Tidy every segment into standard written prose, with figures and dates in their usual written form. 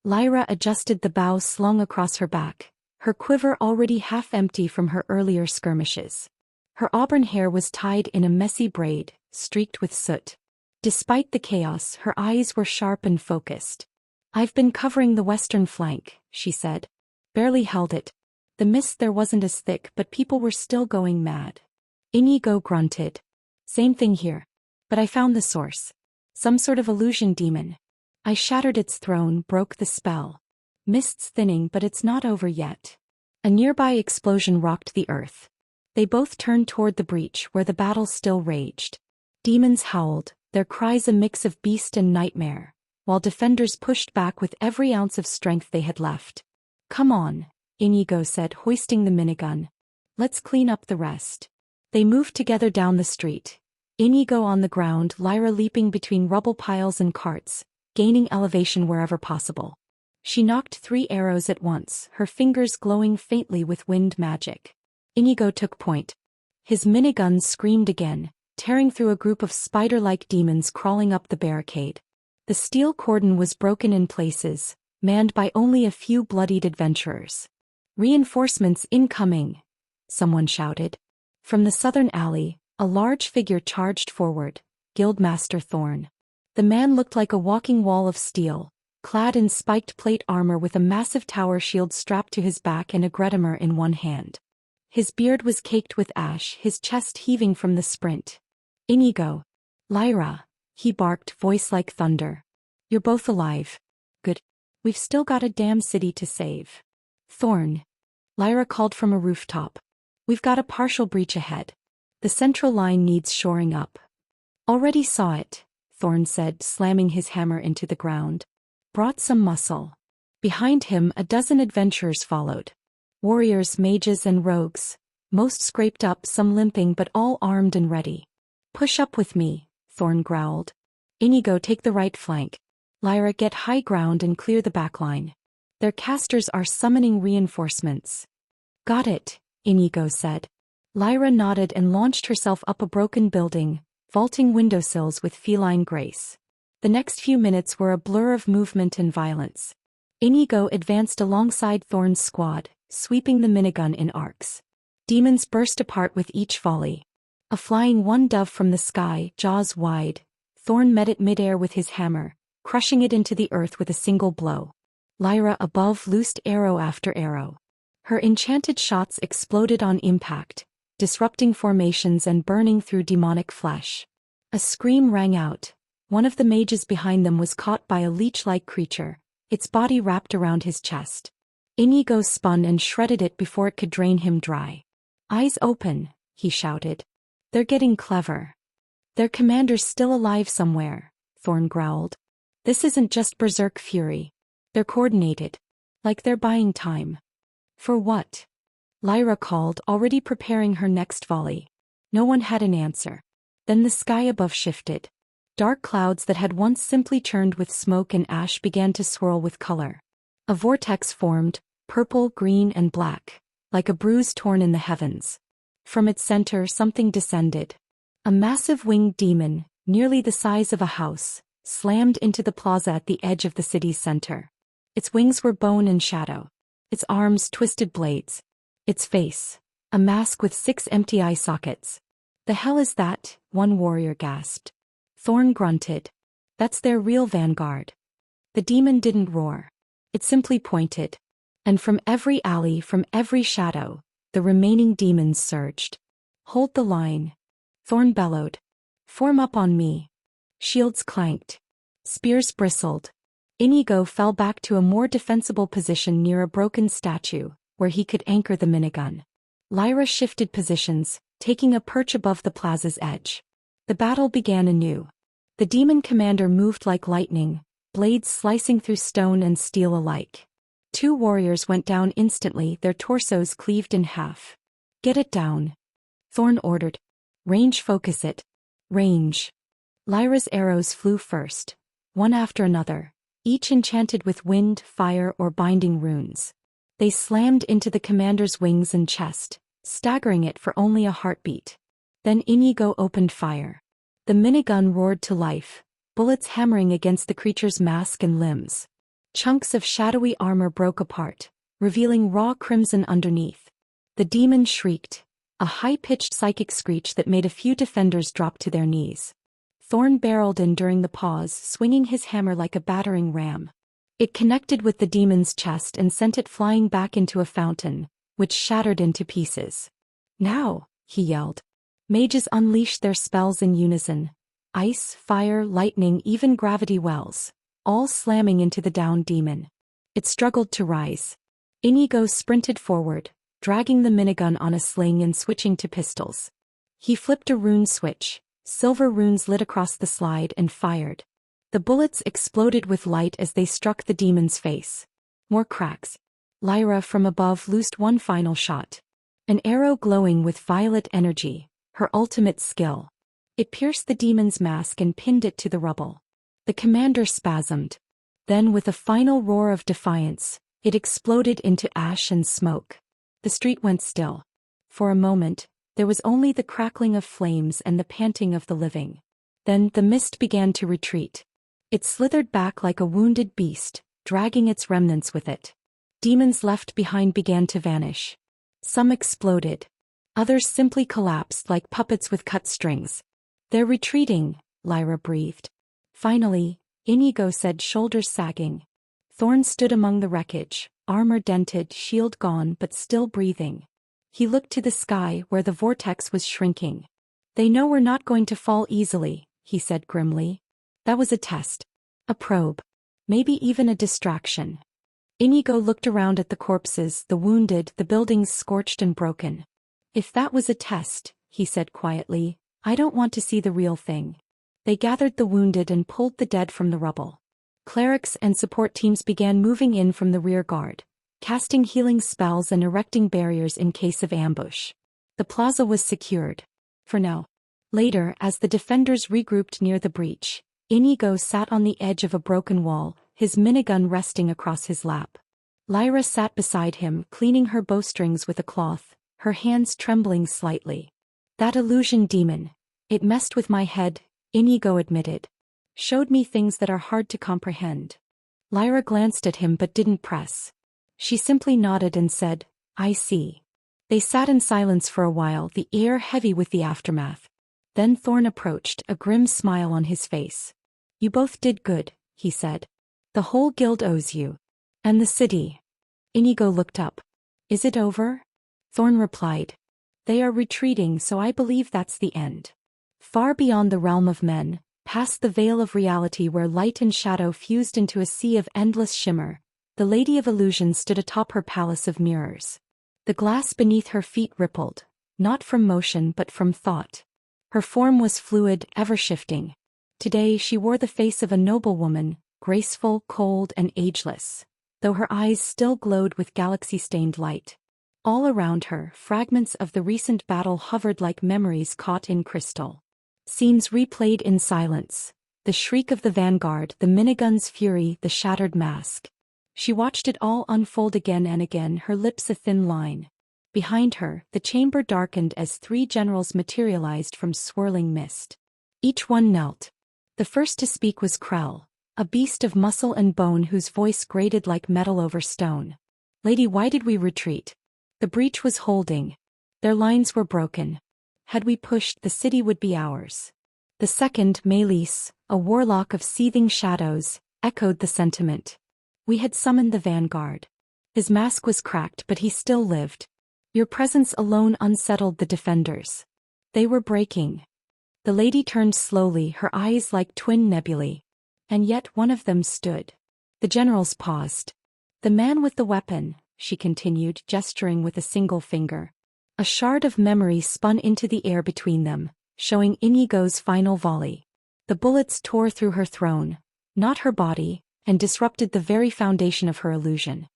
Lyra adjusted the bow slung across her back, her quiver already half empty from her earlier skirmishes. Her auburn hair was tied in a messy braid, streaked with soot. Despite the chaos, her eyes were sharp and focused. "I've been covering the western flank," she said. "Barely held it. The mist there wasn't as thick, but people were still going mad." Inigo grunted. "Same thing here. But I found the source. Some sort of illusion demon. I shattered its throne, broke the spell. Mist's thinning, but it's not over yet." A nearby explosion rocked the earth. They both turned toward the breach where the battle still raged. Demons howled, their cries a mix of beast and nightmare, while defenders pushed back with every ounce of strength they had left. "Come on," Inigo said, hoisting the minigun. "Let's clean up the rest." They moved together down the street. Inigo on the ground, Lyra leaping between rubble piles and carts, gaining elevation wherever possible. She knocked 3 arrows at once, her fingers glowing faintly with wind magic. Inigo took point. His minigun screamed again, tearing through a group of spider-like demons crawling up the barricade. The steel cordon was broken in places, manned by only a few bloodied adventurers. "Reinforcements incoming!" someone shouted. From the southern alley, a large figure charged forward, Guildmaster Thorn. The man looked like a walking wall of steel, clad in spiked plate armor with a massive tower shield strapped to his back and a Gretamer in one hand. His beard was caked with ash, his chest heaving from the sprint. "Inigo. Lyra," he barked, voice like thunder. "You're both alive. Good. We've still got a damn city to save." "Thorn," Lyra called from a rooftop. "We've got a partial breach ahead. The central line needs shoring up." "Already saw it," Thorn said, slamming his hammer into the ground. "Brought some muscle." Behind him, a dozen adventurers followed. Warriors, mages, and rogues. Most scraped up, some limping, but all armed and ready. "Push up with me," Thorn growled. "Inigo, take the right flank. Lyra, get high ground and clear the backline. Their casters are summoning reinforcements." "Got it," Inigo said. Lyra nodded and launched herself up a broken building, vaulting windowsills with feline grace. The next few minutes were a blur of movement and violence. Inigo advanced alongside Thorn's squad, sweeping the minigun in arcs. Demons burst apart with each volley. A flying one dove from the sky, jaws wide, Thorn met it midair with his hammer, crushing it into the earth with a single blow. Lyra above loosed arrow after arrow. Her enchanted shots exploded on impact, disrupting formations and burning through demonic flesh. A scream rang out. One of the mages behind them was caught by a leech-like creature, its body wrapped around his chest. Inigo spun and shredded it before it could drain him dry. "Eyes open," he shouted. "They're getting clever." "Their commander's still alive somewhere," Thorn growled. "This isn't just berserk fury. They're coordinated. Like they're buying time." "For what?" Lyra called, already preparing her next volley. No one had an answer. Then the sky above shifted. Dark clouds that had once simply churned with smoke and ash began to swirl with color. A vortex formed, purple, green, and black, like a bruise torn in the heavens. From its center something descended. A massive winged demon, nearly the size of a house, slammed into the plaza at the edge of the city's center. Its wings were bone and shadow. Its arms twisted blades. Its face, a mask with 6 empty eye sockets. "The hell is that?" one warrior gasped. Thorn grunted. "That's their real vanguard." The demon didn't roar. It simply pointed. And from every alley, from every shadow, the remaining demons surged. "Hold the line," Thorn bellowed. "Form up on me." Shields clanked. Spears bristled. Inigo fell back to a more defensible position near a broken statue, where he could anchor the minigun. Lyra shifted positions, taking a perch above the plaza's edge. The battle began anew. The demon commander moved like lightning, blades slicing through stone and steel alike. 2 warriors went down instantly, their torsos cleaved in half. "Get it down," Thorn ordered. "Range focus it." Range. Lyra's arrows flew first, one after another, each enchanted with wind, fire, or binding runes. They slammed into the commander's wings and chest, staggering it for only a heartbeat. Then Inigo opened fire. The minigun roared to life, bullets hammering against the creature's mask and limbs. Chunks of shadowy armor broke apart, revealing raw crimson underneath. The demon shrieked, a high-pitched psychic screech that made a few defenders drop to their knees. Thorn barreled in during the pause, swinging his hammer like a battering ram. It connected with the demon's chest and sent it flying back into a fountain, which shattered into pieces. "Now," he yelled. Mages unleashed their spells in unison. Ice, fire, lightning, even gravity wells, all slamming into the downed demon. It struggled to rise. Inigo sprinted forward, dragging the minigun on a sling and switching to pistols. He flipped a rune switch. Silver runes lit across the slide and fired. The bullets exploded with light as they struck the demon's face. More cracks. Lyra from above loosed one final shot. An arrow glowing with violet energy, her ultimate skill. It pierced the demon's mask and pinned it to the rubble. The commander spasmed. Then with a final roar of defiance, it exploded into ash and smoke. The street went still. For a moment, there was only the crackling of flames and the panting of the living. Then the mist began to retreat. It slithered back like a wounded beast, dragging its remnants with it. Demons left behind began to vanish. Some exploded. Others simply collapsed like puppets with cut strings. "They're retreating," Lyra breathed. Finally, Inigo said, shoulders sagging. Thorn stood among the wreckage, armor dented, shield gone but still breathing. He looked to the sky where the vortex was shrinking. "They know we're not going to fall easily," he said grimly. "That was a test. A probe. Maybe even a distraction." Inigo looked around at the corpses, the wounded, the buildings scorched and broken. "If that was a test," he said quietly, "I don't want to see the real thing." They gathered the wounded and pulled the dead from the rubble. Clerics and support teams began moving in from the rear guard, casting healing spells and erecting barriers in case of ambush. The plaza was secured. For now. Later, as the defenders regrouped near the breach, Inigo sat on the edge of a broken wall, his minigun resting across his lap. Lyra sat beside him, cleaning her bowstrings with a cloth, her hands trembling slightly. "That illusion demon. It messed with my head," Inigo admitted. "Showed me things that are hard to comprehend." Lyra glanced at him but didn't press. She simply nodded and said, "I see." They sat in silence for a while, the air heavy with the aftermath. Then Thorn approached, a grim smile on his face. "You both did good," he said. "The whole guild owes you. And the city." Inigo looked up. "Is it over?" Thorn replied. "They are retreating, so I believe that's the end." Far beyond the realm of men, past the veil of reality where light and shadow fused into a sea of endless shimmer, the Lady of Illusion stood atop her palace of mirrors. The glass beneath her feet rippled, not from motion but from thought. Her form was fluid, ever-shifting. Today she wore the face of a noble woman, graceful, cold, and ageless, though her eyes still glowed with galaxy-stained light. All around her, fragments of the recent battle hovered like memories caught in crystal. Scenes replayed in silence. The shriek of the vanguard, the minigun's fury, the shattered mask. She watched it all unfold again and again, her lips a thin line. Behind her, the chamber darkened as three generals materialized from swirling mist. Each one knelt. The first to speak was Krell, a beast of muscle and bone whose voice grated like metal over stone. "Lady, why did we retreat? The breach was holding. Their lines were broken. Had we pushed, the city would be ours." The second, Melis, a warlock of seething shadows, echoed the sentiment. "We had summoned the vanguard. His mask was cracked but he still lived. Your presence alone unsettled the defenders. They were breaking." The lady turned slowly, her eyes like twin nebulae. "And yet one of them stood." The generals paused. "The man with the weapon," she continued, gesturing with a single finger. A shard of memory spun into the air between them, showing Inigo's final volley. The bullets tore through her throne, not her body, and disrupted the very foundation of her illusion.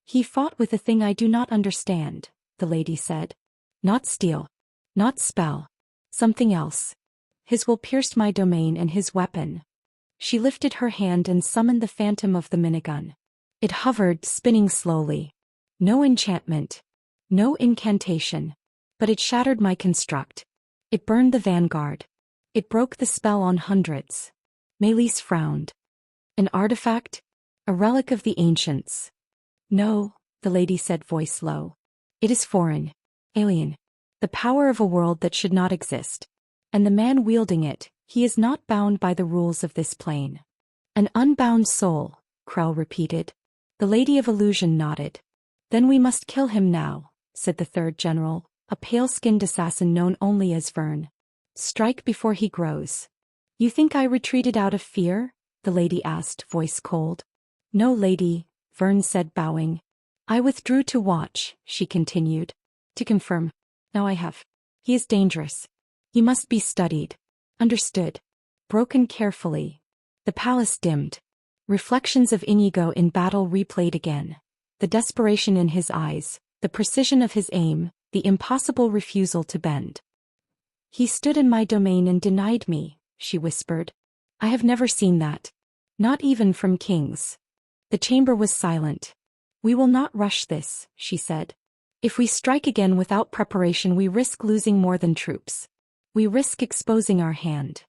"He fought with a thing I do not understand," the lady said. "Not steel. Not spell. Something else. His will pierced my domain and his weapon." She lifted her hand and summoned the phantom of the minigun. It hovered, spinning slowly. No enchantment. No incantation. But it shattered my construct. It burned the vanguard. It broke the spell on hundreds. Melis frowned. "An artifact? A relic of the ancients. No, the lady said, voice low. It is foreign. Alien. The power of a world that should not exist. And the man wielding it, he is not bound by the rules of this plane. An unbound soul, Krell repeated. The Lady of Illusion nodded. Then we must kill him now, said the third general, a pale-skinned assassin known only as Vern. Strike before he grows. You think I retreated out of fear? The lady asked, voice cold. No, lady, Vern said, bowing. I withdrew to watch, she continued. To confirm. Now I have. He is dangerous. He must be studied. Understood. Broken carefully. The palace dimmed. Reflections of Inigo in battle replayed again. The desperation in his eyes, the precision of his aim, the impossible refusal to bend. He stood in my domain and denied me, she whispered. I have never seen that. Not even from kings. The chamber was silent. We will not rush this, she said. If we strike again without preparation, we risk losing more than troops. We risk exposing our hand.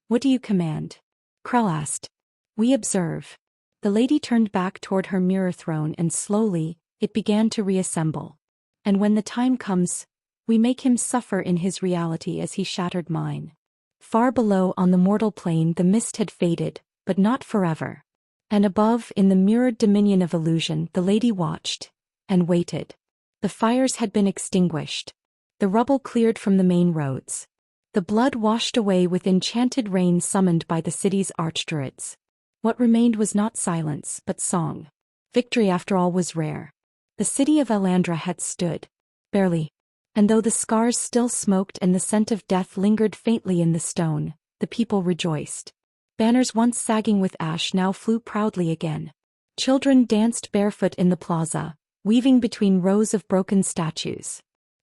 What do you command? Krell asked. We observe. The lady turned back toward her mirror throne and slowly, it began to reassemble. And when the time comes, we make him suffer in his reality as he shattered mine. Far below on the mortal plane the mist had faded, but not forever. And above, in the mirrored dominion of illusion, the lady watched, and waited. The fires had been extinguished. The rubble cleared from the main roads. The blood washed away with enchanted rain summoned by the city's archdruids. What remained was not silence, but song. Victory after all was rare. The city of Elandra had stood. Barely. And though the scars still smoked and the scent of death lingered faintly in the stone, the people rejoiced. Banners once sagging with ash now flew proudly again. Children danced barefoot in the plaza, weaving between rows of broken statues.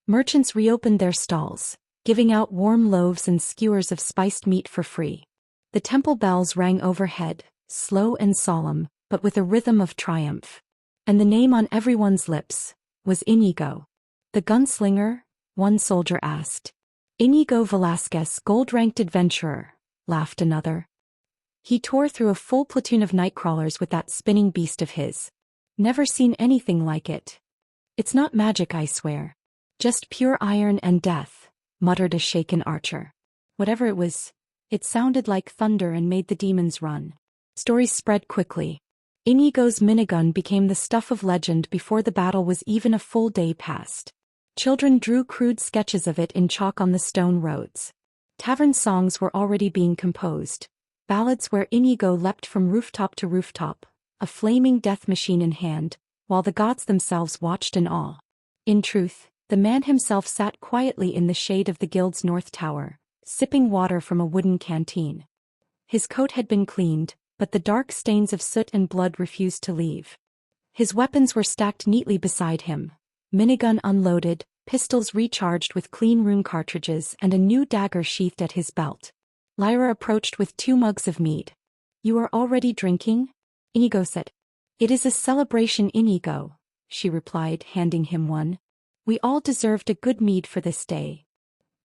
Merchants reopened their stalls, giving out warm loaves and skewers of spiced meat for free. The temple bells rang overhead, slow and solemn, but with a rhythm of triumph. And the name on everyone's lips was Inigo. The gunslinger? One soldier asked. Inigo Velasquez, gold-ranked adventurer, laughed another. He tore through a full platoon of nightcrawlers with that spinning beast of his. Never seen anything like it. It's not magic, I swear. Just pure iron and death, muttered a shaken archer. Whatever it was, it sounded like thunder and made the demons run. Stories spread quickly. Inigo's minigun became the stuff of legend before the battle was even a full day past. Children drew crude sketches of it in chalk on the stone roads. Tavern songs were already being composed. Ballads where Inigo leapt from rooftop to rooftop, a flaming death machine in hand, while the gods themselves watched in awe. In truth, the man himself sat quietly in the shade of the guild's north tower, sipping water from a wooden canteen. His coat had been cleaned, but the dark stains of soot and blood refused to leave. His weapons were stacked neatly beside him, minigun unloaded, pistols recharged with clean rune cartridges and a new dagger sheathed at his belt. Lyra approached with 2 mugs of mead. You are already drinking? Inigo said. It is a celebration, Inigo, she replied, handing him one. We all deserved a good mead for this day.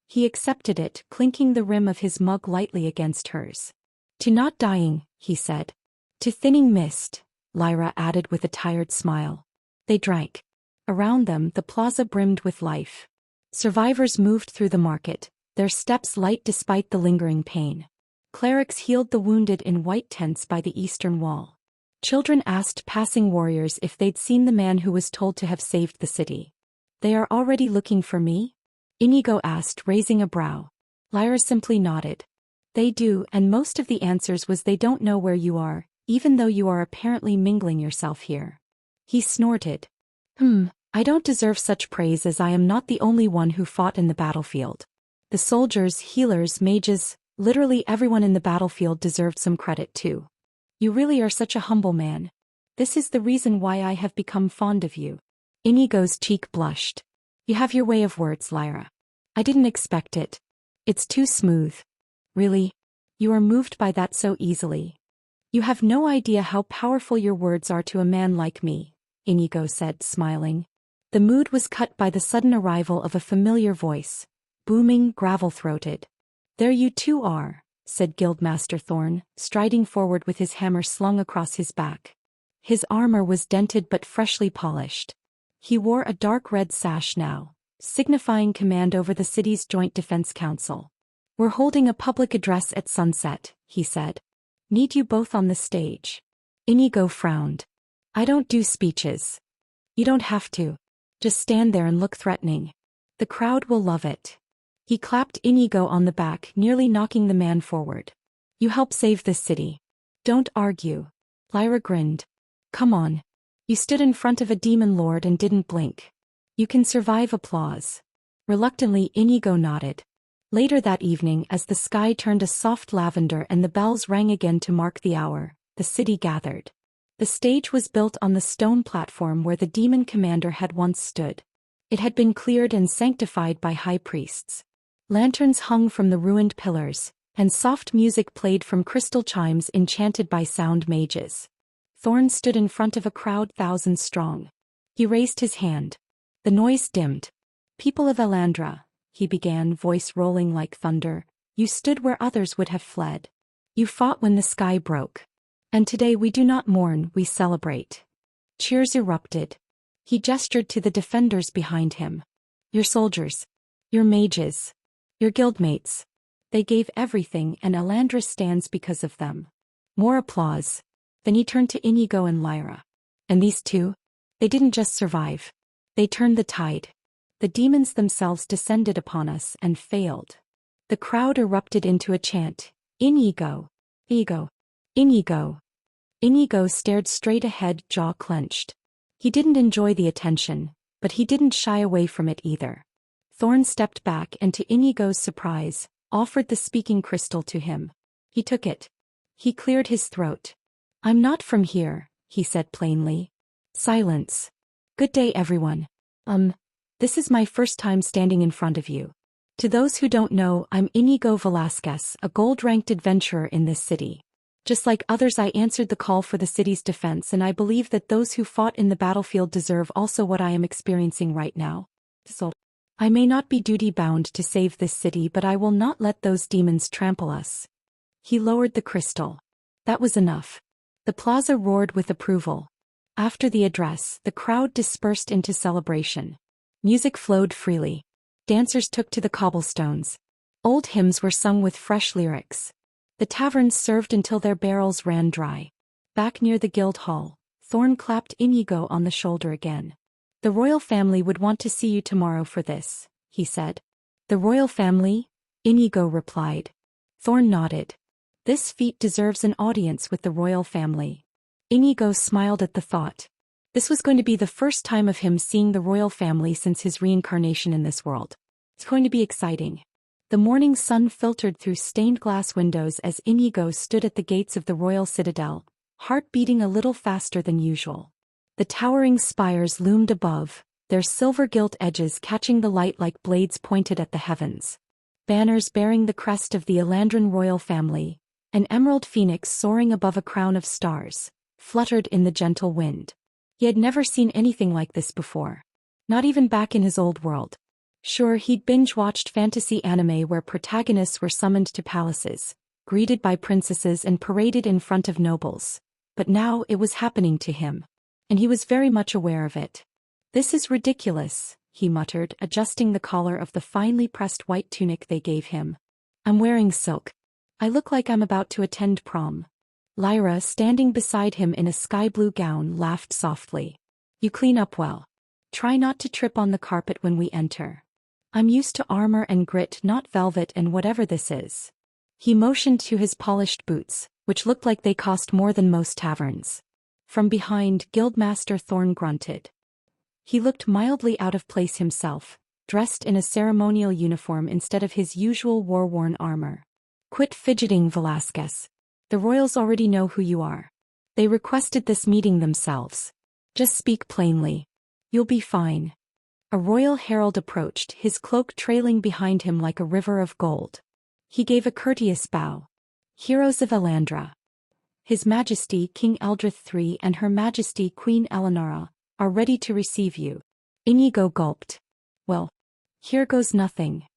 He accepted it, clinking the rim of his mug lightly against hers. To not dying, he said. To thinning mist, Lyra added with a tired smile. They drank. Around them the plaza brimmed with life. Survivors moved through the market, their steps light despite the lingering pain. Clerics healed the wounded in white tents by the eastern wall. Children asked passing warriors if they'd seen the man who was told to have saved the city. They are already looking for me? Inigo asked, raising a brow. Lyra simply nodded. They do, and most of the answers was they don't know where you are, even though you are apparently mingling yourself here. He snorted. I don't deserve such praise as I am not the only one who fought in the battlefield. The soldiers, healers, mages, literally everyone in the battlefield deserved some credit too. You really are such a humble man. This is the reason why I have become fond of you. Inigo's cheek blushed. You have your way of words, Lyra. I didn't expect it. It's too smooth. Really? You are moved by that so easily. You have no idea how powerful your words are to a man like me, Inigo said, smiling. The mood was cut by the sudden arrival of a familiar voice, booming, gravel-throated. There you two are, said Guildmaster Thorn, striding forward with his hammer slung across his back. His armor was dented but freshly polished. He wore a dark red sash now, signifying command over the city's Joint Defense Council. "We're holding a public address at sunset," he said. "Need you both on the stage." Inigo frowned. "I don't do speeches." "You don't have to. Just stand there and look threatening. The crowd will love it." He clapped Inigo on the back, nearly knocking the man forward. "You help save this city. Don't argue." Lyra grinned. "Come on. You stood in front of a demon lord and didn't blink. You can survive applause." Reluctantly, Inigo nodded. Later that evening, as the sky turned a soft lavender and the bells rang again to mark the hour, the city gathered. The stage was built on the stone platform where the demon commander had once stood. It had been cleared and sanctified by high priests. Lanterns hung from the ruined pillars, and soft music played from crystal chimes enchanted by sound mages. Thorn stood in front of a crowd thousands strong. He raised his hand. The noise dimmed. "People of Elandra," he began, voice rolling like thunder, "you stood where others would have fled. You fought when the sky broke. And today we do not mourn, we celebrate." Cheers erupted. He gestured to the defenders behind him. "Your soldiers. Your mages. Your guildmates. They gave everything, and Elandra stands because of them." More applause. Then he turned to Inigo and Lyra. "And these two? They didn't just survive. They turned the tide. The demons themselves descended upon us and failed." The crowd erupted into a chant. "Inigo! Inigo! Inigo!" Inigo stared straight ahead, jaw clenched. He didn't enjoy the attention, but he didn't shy away from it either. Thorn stepped back and, to Inigo's surprise, offered the speaking crystal to him. He took it. He cleared his throat. "I'm not from here," he said plainly. Silence. "Good day, everyone. This is my first time standing in front of you. To those who don't know, I'm Inigo Velasquez, a gold-ranked adventurer in this city. Just like others, I answered the call for the city's defense, and I believe that those who fought in the battlefield deserve also what I am experiencing right now. So, I may not be duty-bound to save this city, but I will not let those demons trample us." He lowered the crystal. That was enough. The plaza roared with approval. After the address, the crowd dispersed into celebration. Music flowed freely. Dancers took to the cobblestones. Old hymns were sung with fresh lyrics. The taverns served until their barrels ran dry. Back near the guild hall, Thorn clapped Inigo on the shoulder again. "The royal family would want to see you tomorrow for this," he said. "The royal family?" Inigo replied. Thorn nodded. "This feat deserves an audience with the royal family." Inigo smiled at the thought. This was going to be the first time of him seeing the royal family since his reincarnation in this world. It's going to be exciting. The morning sun filtered through stained glass windows as Inigo stood at the gates of the royal citadel, heart beating a little faster than usual. The towering spires loomed above, their silver-gilt edges catching the light like blades pointed at the heavens. Banners bearing the crest of the Elandran royal family, an emerald phoenix soaring above a crown of stars, fluttered in the gentle wind. He had never seen anything like this before. Not even back in his old world. Sure, he'd binge-watched fantasy anime where protagonists were summoned to palaces, greeted by princesses and paraded in front of nobles. But now it was happening to him. And he was very much aware of it. "This is ridiculous," he muttered, adjusting the collar of the finely pressed white tunic they gave him. "I'm wearing silk. I look like I'm about to attend prom." Lyra, standing beside him in a sky-blue gown, laughed softly. "You clean up well. Try not to trip on the carpet when we enter. I'm used to armor and grit, not velvet and whatever this is." He motioned to his polished boots, which looked like they cost more than most taverns. From behind, Guildmaster Thorn grunted. He looked mildly out of place himself, dressed in a ceremonial uniform instead of his usual war-worn armor. "Quit fidgeting, Velasquez. The royals already know who you are. They requested this meeting themselves. Just speak plainly. You'll be fine." A royal herald approached, his cloak trailing behind him like a river of gold. He gave a courteous bow. "Heroes of Elandra. His Majesty King Eldrith III and Her Majesty Queen Eleonora are ready to receive you." Inigo gulped. "Well, here goes nothing."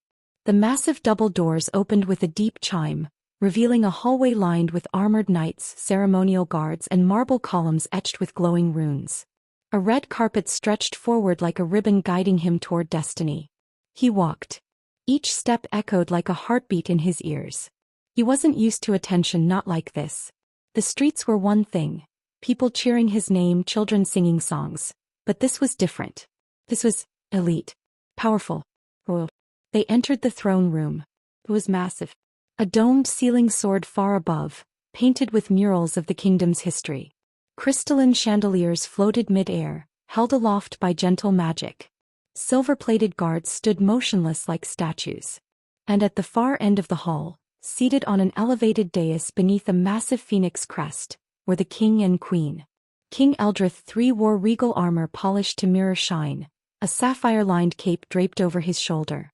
The massive double doors opened with a deep chime, revealing a hallway lined with armored knights, ceremonial guards, and marble columns etched with glowing runes. A red carpet stretched forward like a ribbon guiding him toward destiny. He walked. Each step echoed like a heartbeat in his ears. He wasn't used to attention not like this. The streets were one thing, people cheering his name, children singing songs. But this was different. This was elite, powerful, royal. They entered the throne room. It was massive. A domed ceiling soared far above, painted with murals of the kingdom's history. Crystalline chandeliers floated mid-air, held aloft by gentle magic. Silver-plated guards stood motionless like statues. And at the far end of the hall, seated on an elevated dais beneath a massive phoenix crest, were the king and queen. King Eldrith III wore regal armor polished to mirror shine, a sapphire-lined cape draped over his shoulder.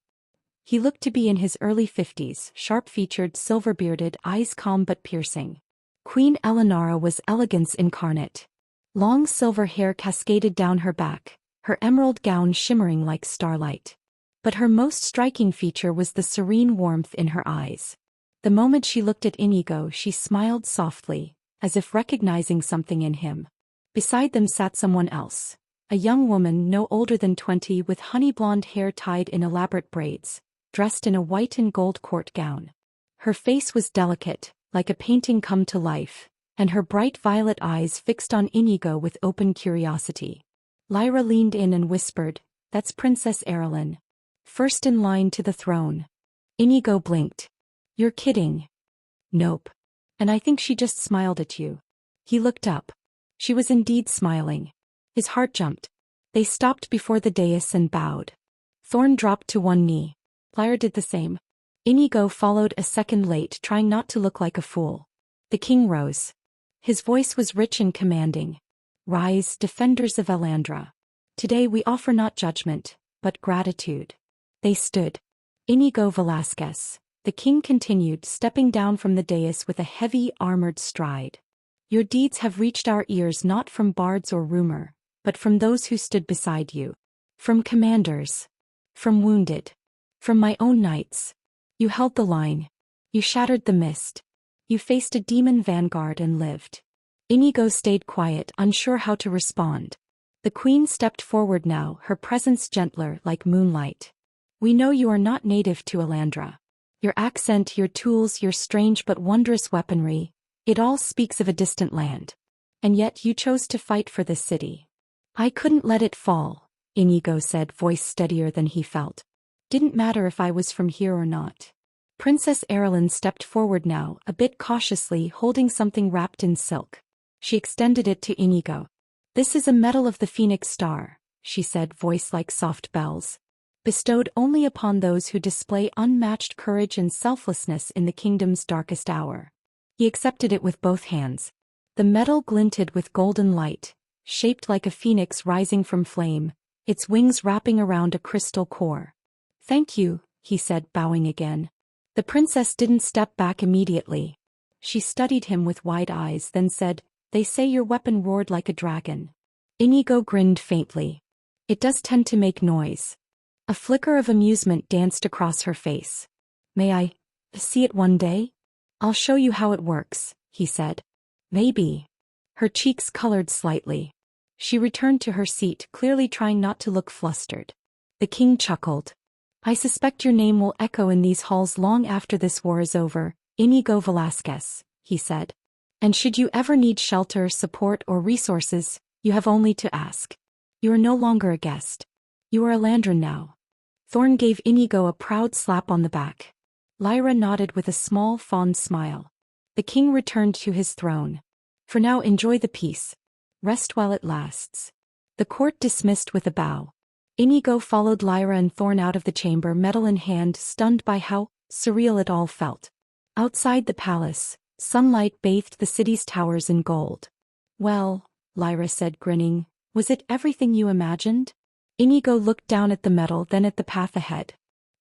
He looked to be in his early 50s, sharp-featured, silver-bearded, eyes calm but piercing. Queen Elenara was elegance incarnate. Long silver hair cascaded down her back, her emerald gown shimmering like starlight. But her most striking feature was the serene warmth in her eyes. The moment she looked at Inigo, she smiled softly, as if recognizing something in him. Beside them sat someone else, a young woman no older than 20 with honey-blonde hair tied in elaborate braids, dressed in a white and gold court gown. Her face was delicate, like a painting come to life, and her bright violet eyes fixed on Inigo with open curiosity. Lyra leaned in and whispered, "That's Princess Erilyn. First in line to the throne." Inigo blinked. "You're kidding." "Nope. And I think she just smiled at you." He looked up. She was indeed smiling. His heart jumped. They stopped before the dais and bowed. Thorn dropped to one knee. Lyra did the same. Inigo followed a second late, trying not to look like a fool. The king rose. His voice was rich and commanding. "Rise, defenders of Elandra. Today we offer not judgment, but gratitude." They stood. Inigo Velasquez. The king continued, stepping down from the dais with a heavy, armored stride. "Your deeds have reached our ears not from bards or rumor, but from those who stood beside you. From commanders. From wounded. From my own knights. You held the line. You shattered the mist. You faced a demon vanguard and lived." Inigo stayed quiet, unsure how to respond. The queen stepped forward now, her presence gentler, like moonlight. "We know you are not native to Elandra. Your accent, your tools, your strange but wondrous weaponry, it all speaks of a distant land. And yet you chose to fight for this city." "I couldn't let it fall," Inigo said, voice steadier than he felt. "Didn't matter if I was from here or not." Princess Erilyn stepped forward now, a bit cautiously, holding something wrapped in silk. She extended it to Inigo. "This is a medal of the Phoenix Star," she said, voice like soft bells. "Bestowed only upon those who display unmatched courage and selflessness in the kingdom's darkest hour." He accepted it with both hands. The medal glinted with golden light, shaped like a phoenix rising from flame, its wings wrapping around a crystal core. "Thank you," he said, bowing again. The princess didn't step back immediately. She studied him with wide eyes, then said, "They say your weapon roared like a dragon." Inigo grinned faintly. "It does tend to make noise." A flicker of amusement danced across her face. "May I see it one day? I'll show you how it works," he said. "Maybe." Her cheeks colored slightly. She returned to her seat, clearly trying not to look flustered. The king chuckled. "I suspect your name will echo in these halls long after this war is over, Inigo Velasquez," he said. "And should you ever need shelter, support, or resources, you have only to ask. You are no longer a guest. You are a Elandran now." Thorn gave Inigo a proud slap on the back. Lyra nodded with a small, fond smile. The king returned to his throne. "For now, enjoy the peace. Rest while it lasts." The court dismissed with a bow. Inigo followed Lyra and Thorn out of the chamber, medal in hand, stunned by how surreal it all felt. Outside the palace, sunlight bathed the city's towers in gold. "Well," Lyra said, grinning, "was it everything you imagined?" Inigo looked down at the medal, then at the path ahead.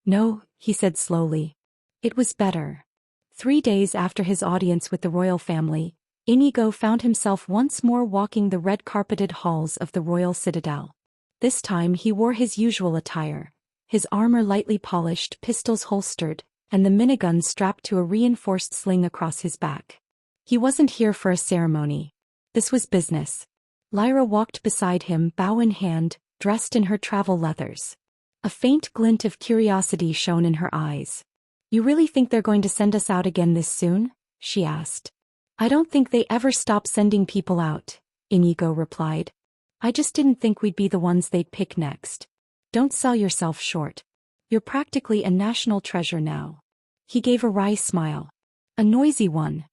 "No," he said slowly. "It was better." 3 days after his audience with the royal family, Inigo found himself once more walking the red-carpeted halls of the royal citadel. This time he wore his usual attire, his armor lightly polished, pistols holstered, and the minigun strapped to a reinforced sling across his back. He wasn't here for a ceremony. This was business. Lyra walked beside him, bow in hand, dressed in her travel leathers. A faint glint of curiosity shone in her eyes. "You really think they're going to send us out again this soon?" she asked. "I don't think they ever stop sending people out," Inigo replied. "I just didn't think we'd be the ones they'd pick next. Don't sell yourself short. You're practically a national treasure now." He gave a wry smile. A noisy one.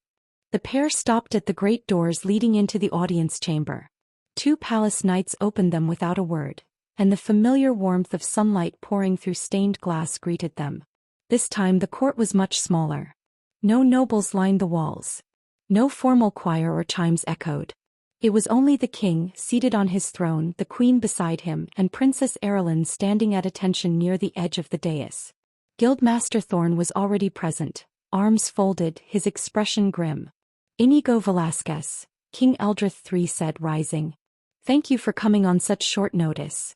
The pair stopped at the great doors leading into the audience chamber. 2 palace knights opened them without a word, and the familiar warmth of sunlight pouring through stained glass greeted them. This time the court was much smaller. No nobles lined the walls. No formal choir or chimes echoed. It was only the king, seated on his throne, the queen beside him, and Princess Erilyn standing at attention near the edge of the dais. Guildmaster Thorn was already present, arms folded, his expression grim. "Inigo Velasquez," King Eldrith III said, rising. "Thank you for coming on such short notice."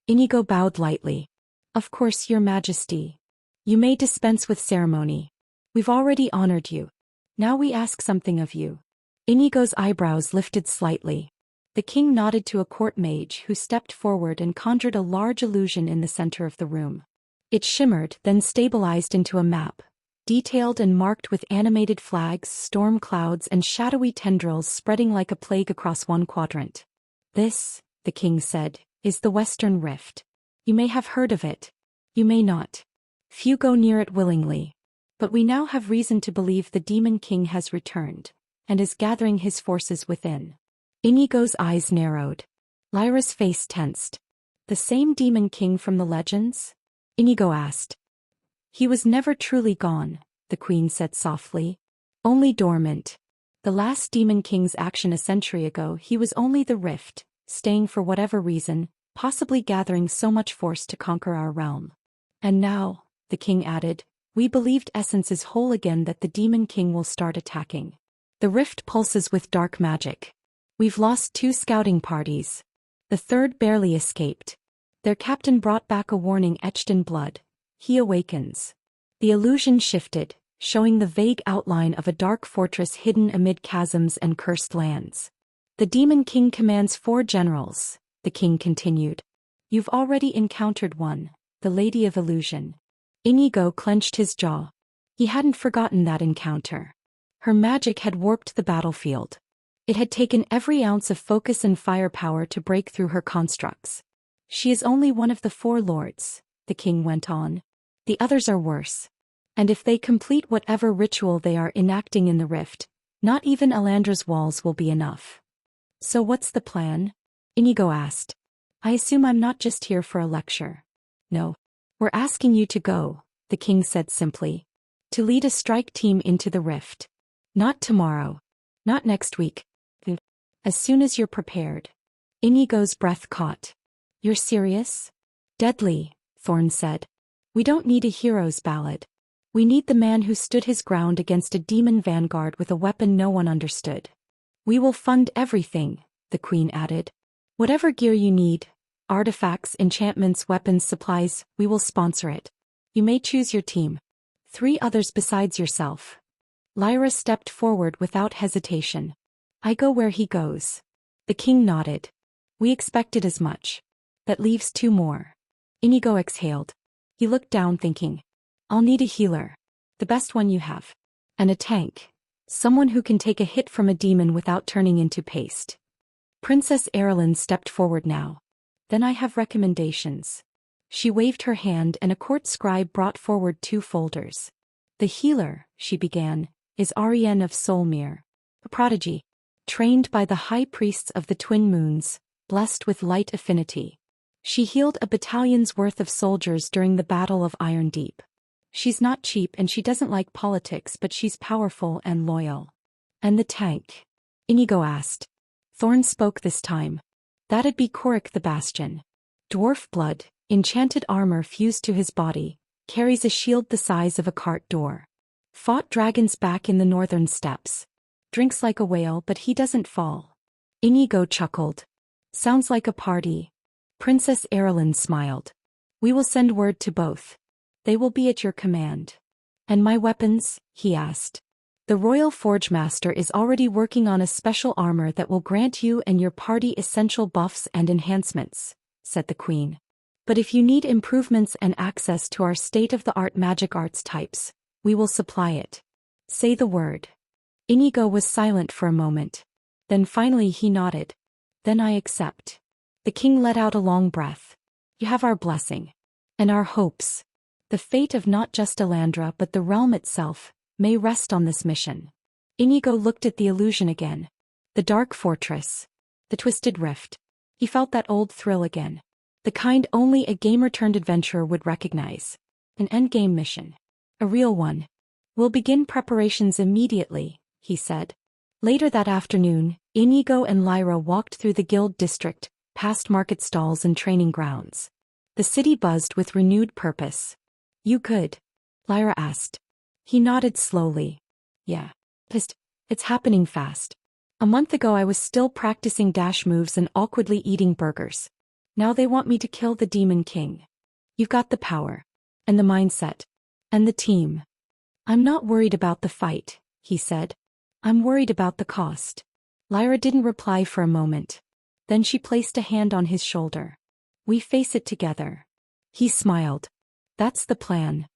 Inigo bowed lightly. "Of course, Your Majesty. You may dispense with ceremony. We've already honored you. Now we ask something of you." Inigo's eyebrows lifted slightly. The king nodded to a court mage who stepped forward and conjured a large illusion in the center of the room. It shimmered, then stabilized into a map, detailed and marked with animated flags, storm clouds, and shadowy tendrils spreading like a plague across one quadrant. "This," the king said, "is the Western Rift. You may have heard of it. You may not. Few go near it willingly. But we now have reason to believe the Demon King has returned, and is gathering his forces within." Inigo's eyes narrowed. Lyra's face tensed. "The same Demon King from the legends?" Inigo asked. "He was never truly gone," the queen said softly. "Only dormant. The last Demon King's action a century ago, he was only the Rift, staying for whatever reason, possibly gathering so much force to conquer our realm. And now," the king added, "we believed Essence is whole again, that the Demon King will start attacking. The Rift pulses with dark magic. We've lost 2 scouting parties. The third barely escaped. Their captain brought back a warning etched in blood. He awakens." The illusion shifted, showing the vague outline of a dark fortress hidden amid chasms and cursed lands. "The Demon King commands 4 generals," the king continued. "You've already encountered one, the Lady of Illusion." Inigo clenched his jaw. He hadn't forgotten that encounter. Her magic had warped the battlefield. It had taken every ounce of focus and firepower to break through her constructs. "She is only one of the 4 lords," the king went on. "The others are worse. And if they complete whatever ritual they are enacting in the Rift, not even Alandra's walls will be enough." "So what's the plan?" Inigo asked. "I assume I'm not just here for a lecture." "No. We're asking you to go," the king said simply. "To lead a strike team into the Rift. Not tomorrow. Not next week. As soon as you're prepared." Inigo's breath caught. "You're serious?" "Deadly," Thorn said. "We don't need a hero's ballad. We need the man who stood his ground against a demon vanguard with a weapon no one understood." "We will fund everything," the queen added. "Whatever gear you need, artifacts, enchantments, weapons, supplies, we will sponsor it. You may choose your team. 3 others besides yourself." Lyra stepped forward without hesitation. "I go where he goes." The king nodded. "We expected as much. That leaves 2 more." Inigo exhaled. He looked down, thinking, "I'll need a healer. The best one you have. And a tank. Someone who can take a hit from a demon without turning into paste." Princess Erilyn stepped forward now. "Then I have recommendations." She waved her hand and a court scribe brought forward 2 folders. "The healer," she began, "is Arienne of Solmir. A prodigy. Trained by the high priests of the Twin Moons, blessed with light affinity. She healed a battalion's worth of soldiers during the Battle of Iron Deep. She's not cheap and she doesn't like politics, but she's powerful and loyal." "And the tank?" Inigo asked. Thorn spoke this time. "That'd be Korik the Bastion. Dwarf blood, enchanted armor fused to his body, carries a shield the size of a cart door. Fought dragons back in the northern steppes. Drinks like a whale, but he doesn't fall." Inigo chuckled. "Sounds like a party." Princess Erilyn smiled. "We will send word to both. They will be at your command." And my weapons? He asked. The Royal Forge Master is already working on a special armor that will grant you and your party essential buffs and enhancements, said the Queen. But if you need improvements and access to our state-of-the-art magic arts types, we will supply it. Say the word. Inigo was silent for a moment. Then finally he nodded. Then I accept. The king let out a long breath. You have our blessing. And our hopes. The fate of not just Elandra but the realm itself may rest on this mission. Inigo looked at the illusion again. The dark fortress. The twisted rift. He felt that old thrill again. The kind only a gamer-turned-adventurer would recognize. An endgame mission. A real one. We'll begin preparations immediately, he said. Later that afternoon, Inigo and Lyra walked through the guild district, past market stalls and training grounds. The city buzzed with renewed purpose. You good? Lyra asked. He nodded slowly. Yeah. It's happening fast. A month ago I was still practicing dash moves and awkwardly eating burgers. Now they want me to kill the Demon King. You've got the power. And the mindset. And the team. I'm not worried about the fight, he said. I'm worried about the cost. Lyra didn't reply for a moment. Then she placed a hand on his shoulder. We face it together. He smiled. That's the plan.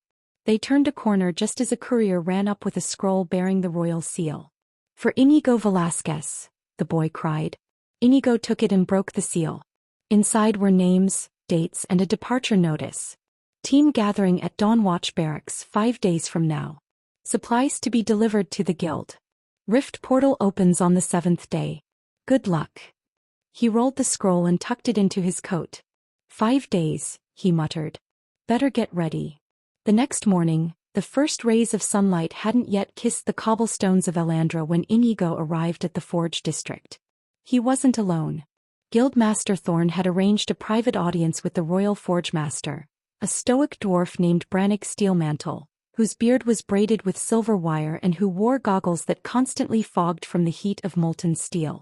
They turned a corner just as a courier ran up with a scroll bearing the royal seal. For Inigo Velasquez, the boy cried. Inigo took it and broke the seal. Inside were names, dates and a departure notice. Team gathering at Dawnwatch Barracks 5 days from now. Supplies to be delivered to the guild. Rift portal opens on the 7th day. Good luck. He rolled the scroll and tucked it into his coat. 5 days, he muttered. Better get ready. The next morning, the first rays of sunlight hadn't yet kissed the cobblestones of Elandra when Inigo arrived at the Forge District. He wasn't alone. Guildmaster Thorn had arranged a private audience with the Royal Forge Master, a stoic dwarf named Brannick Steelmantle, whose beard was braided with silver wire and who wore goggles that constantly fogged from the heat of molten steel.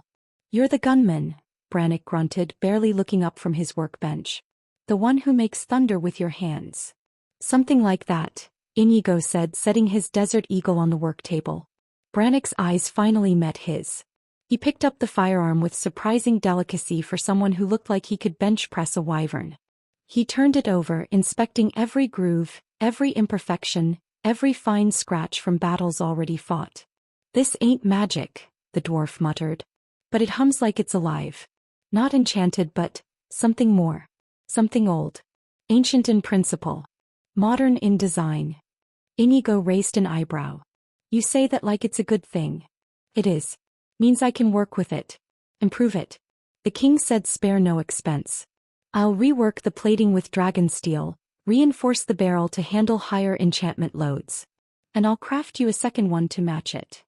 You're the gunman, Brannick grunted, barely looking up from his workbench. The one who makes thunder with your hands. Something like that, Inigo said, setting his Desert Eagle on the work table. Brannick's eyes finally met his. He picked up the firearm with surprising delicacy for someone who looked like he could bench press a wyvern. He turned it over, inspecting every groove, every imperfection, every fine scratch from battles already fought. This ain't magic, the dwarf muttered. But it hums like it's alive. Not enchanted but something more. Something old. Ancient in principle. Modern in design. Inigo raised an eyebrow. You say that like it's a good thing. It is. Means I can work with it. Improve it. The king said spare no expense. I'll rework the plating with dragon steel, reinforce the barrel to handle higher enchantment loads. And I'll craft you a second one to match it.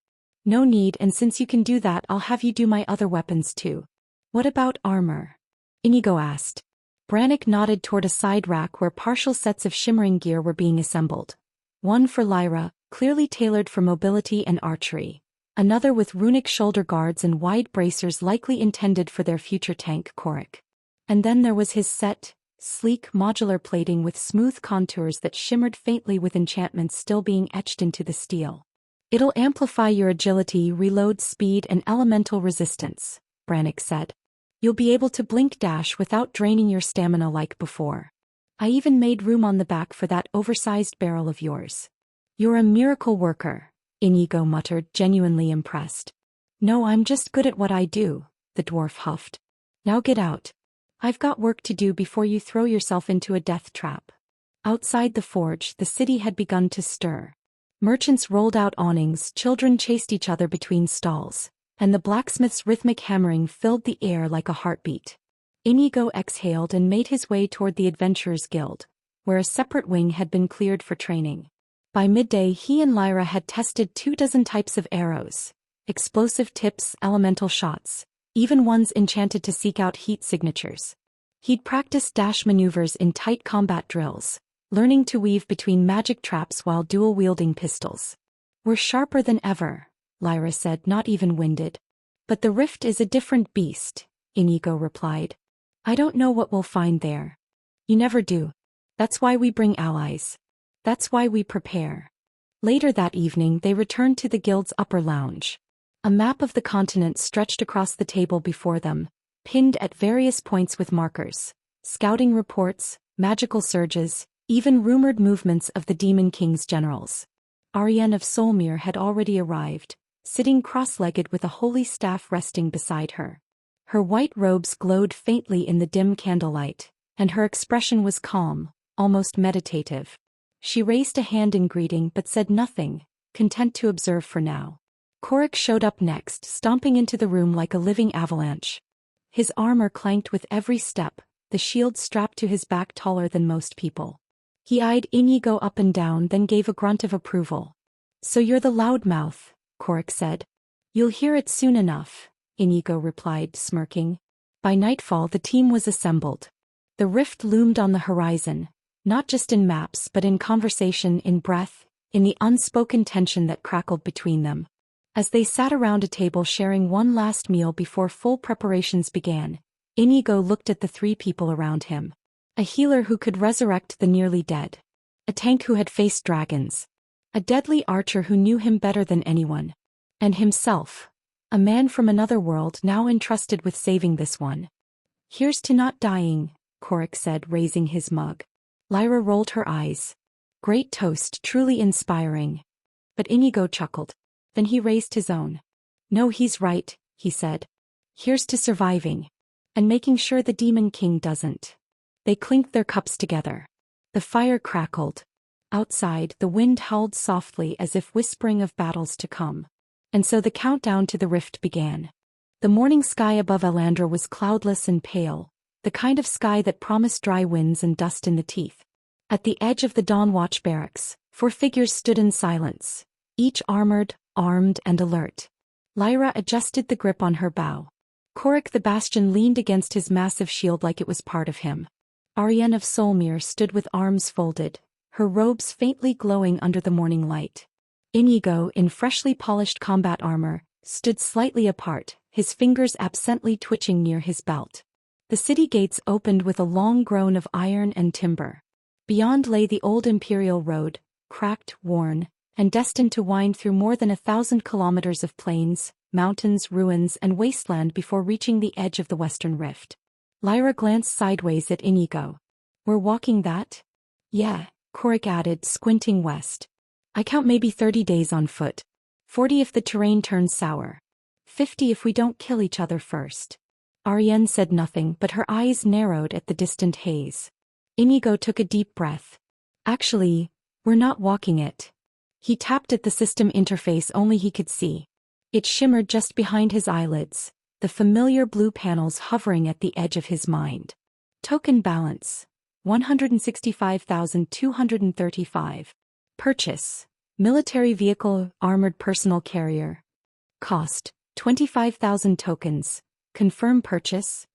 No need, and since you can do that I'll have you do my other weapons too. What about armor? Inigo asked. Brannick nodded toward a side rack where partial sets of shimmering gear were being assembled. One for Lyra, clearly tailored for mobility and archery. Another with runic shoulder guards and wide bracers likely intended for their future tank Korik. And then there was his set, sleek modular plating with smooth contours that shimmered faintly with enchantments still being etched into the steel. It'll amplify your agility, reload speed and elemental resistance, Brannick said. You'll be able to blink dash without draining your stamina like before. I even made room on the back for that oversized barrel of yours. You're a miracle worker, Inigo muttered, genuinely impressed. No, I'm just good at what I do, the dwarf huffed. Now get out. I've got work to do before you throw yourself into a death trap. Outside the forge, the city had begun to stir. Merchants rolled out awnings, children chased each other between stalls, and the blacksmith's rhythmic hammering filled the air like a heartbeat. Inigo exhaled and made his way toward the Adventurers Guild, where a separate wing had been cleared for training. By midday he and Lyra had tested 24 types of arrows, explosive tips, elemental shots, even ones enchanted to seek out heat signatures. He'd practiced dash maneuvers in tight combat drills, learning to weave between magic traps while dual-wielding pistols. We're sharper than ever, Lyra said, not even winded. But the rift is a different beast, Inigo replied. I don't know what we'll find there. You never do. That's why we bring allies. That's why we prepare. Later that evening they returned to the guild's upper lounge. A map of the continent stretched across the table before them, pinned at various points with markers, scouting reports, magical surges, even rumored movements of the Demon King's generals. Ariane of Solmir had already arrived, sitting cross-legged with a holy staff resting beside her. Her white robes glowed faintly in the dim candlelight, and her expression was calm, almost meditative. She raised a hand in greeting but said nothing, content to observe for now. Korik showed up next, stomping into the room like a living avalanche. His armor clanked with every step, the shield strapped to his back taller than most people. He eyed Inigo up and down, then gave a grunt of approval. "So you're the loudmouth," Korik said. "You'll hear it soon enough," Inigo replied, smirking. By nightfall the team was assembled. The rift loomed on the horizon, not just in maps but in conversation, in breath, in the unspoken tension that crackled between them. As they sat around a table sharing one last meal before full preparations began, Inigo looked at the three people around him. A healer who could resurrect the nearly dead. A tank who had faced dragons. A deadly archer who knew him better than anyone. And himself, a man from another world now entrusted with saving this one. "Here's to not dying," Korik said, raising his mug. Lyra rolled her eyes. Great toast, truly inspiring. But Inigo chuckled. Then he raised his own. "No, he's right," he said. "Here's to surviving. And making sure the Demon King doesn't." They clinked their cups together. The fire crackled. Outside, the wind howled softly as if whispering of battles to come. And so the countdown to the rift began. The morning sky above Elandra was cloudless and pale, the kind of sky that promised dry winds and dust in the teeth. At the edge of the Dawn Watch barracks, 4 figures stood in silence, each armored, armed and alert. Lyra adjusted the grip on her bow. Korik the Bastion leaned against his massive shield like it was part of him. Ariane of Solmir stood with arms folded, her robes faintly glowing under the morning light. Inigo, in freshly polished combat armor, stood slightly apart, his fingers absently twitching near his belt. The city gates opened with a long groan of iron and timber. Beyond lay the old Imperial Road, cracked, worn, and destined to wind through more than 1,000 kilometers of plains, mountains, ruins, and wasteland before reaching the edge of the Western Rift. Lyra glanced sideways at Inigo. "We're walking that?" "Yeah," Korik added, squinting west. "I count maybe 30 days on foot. 40 if the terrain turns sour. 50 if we don't kill each other first." Ariane said nothing, but her eyes narrowed at the distant haze. Inigo took a deep breath. "Actually, we're not walking it." He tapped at the system interface only he could see. It shimmered just behind his eyelids, the familiar blue panels hovering at the edge of his mind. Token balance: 165,235. Purchase: military vehicle, armored personal carrier. Cost: 25,000 tokens. Confirm purchase?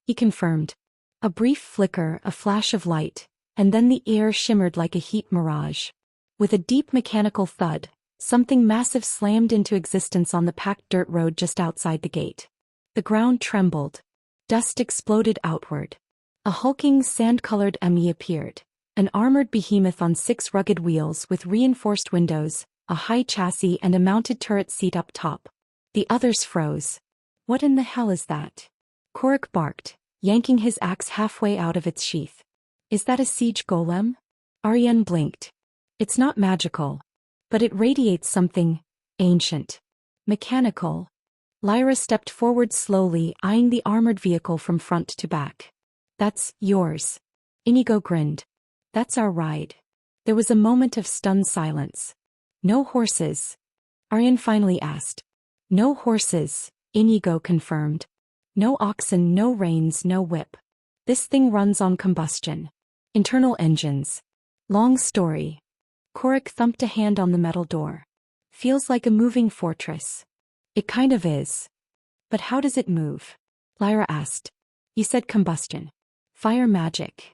He confirmed. A brief flicker, a flash of light, and then the air shimmered like a heat mirage. With a deep mechanical thud, something massive slammed into existence on the packed dirt road just outside the gate. The ground trembled. Dust exploded outward. A hulking, sand-colored Emmy appeared, an armored behemoth on 6 rugged wheels with reinforced windows, a high chassis and a mounted turret seat up top. The others froze. "What in the hell is that?" Korik barked, yanking his axe halfway out of its sheath. "Is that a siege golem?" Ariane blinked. "It's not magical. But it radiates something ancient. Mechanical." Lyra stepped forward slowly, eyeing the armored vehicle from front to back. "That's yours." Inigo grinned. "That's our ride." There was a moment of stunned silence. "No horses?" Ariane finally asked. "No horses," Inigo confirmed. "No oxen, no reins, no whip. This thing runs on combustion. Internal engines. Long story." Korik thumped a hand on the metal door. "Feels like a moving fortress." "It kind of is." "But how does it move?" Lyra asked. "You said combustion. Fire magic."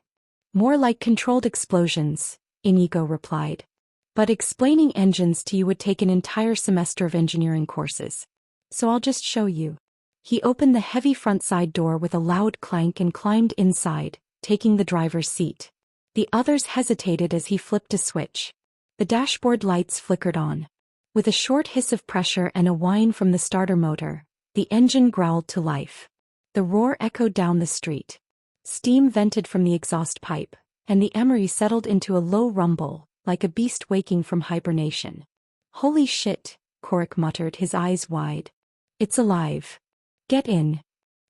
"More like controlled explosions," Inigo replied. "But explaining engines to you would take an entire semester of engineering courses. So I'll just show you." He opened the heavy front side door with a loud clank and climbed inside, taking the driver's seat. The others hesitated as he flipped a switch. The dashboard lights flickered on. With a short hiss of pressure and a whine from the starter motor, the engine growled to life. The roar echoed down the street. Steam vented from the exhaust pipe, and the Emery settled into a low rumble, like a beast waking from hibernation. "Holy shit," Korik muttered, his eyes wide. "It's alive. Get in."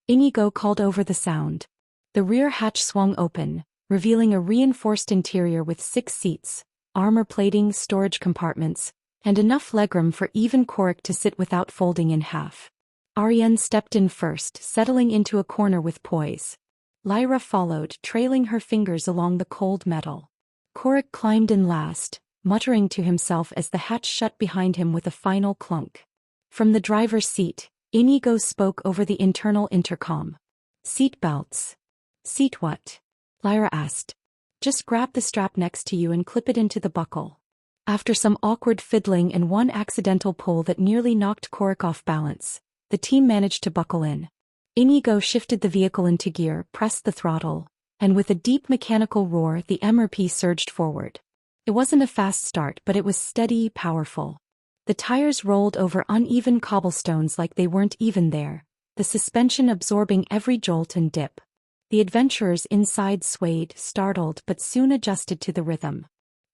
Inigo called over the sound. The rear hatch swung open, revealing a reinforced interior with 6 seats, armor plating, storage compartments, and enough legroom for even Korik to sit without folding in half. Ariane stepped in first, settling into a corner with poise. Lyra followed, trailing her fingers along the cold metal. Korik climbed in last, muttering to himself as the hatch shut behind him with a final clunk. From the driver's seat, Inigo spoke over the internal intercom. "Seat belts." "Seat what?" Lyra asked. "Just grab the strap next to you and clip it into the buckle." After some awkward fiddling and one accidental pull that nearly knocked Korik off balance, the team managed to buckle in. Inigo shifted the vehicle into gear, pressed the throttle, and with a deep mechanical roar the MRP surged forward. It wasn't a fast start, but it was steady, powerful. The tires rolled over uneven cobblestones like they weren't even there, the suspension absorbing every jolt and dip. The adventurers inside swayed, startled, but soon adjusted to the rhythm.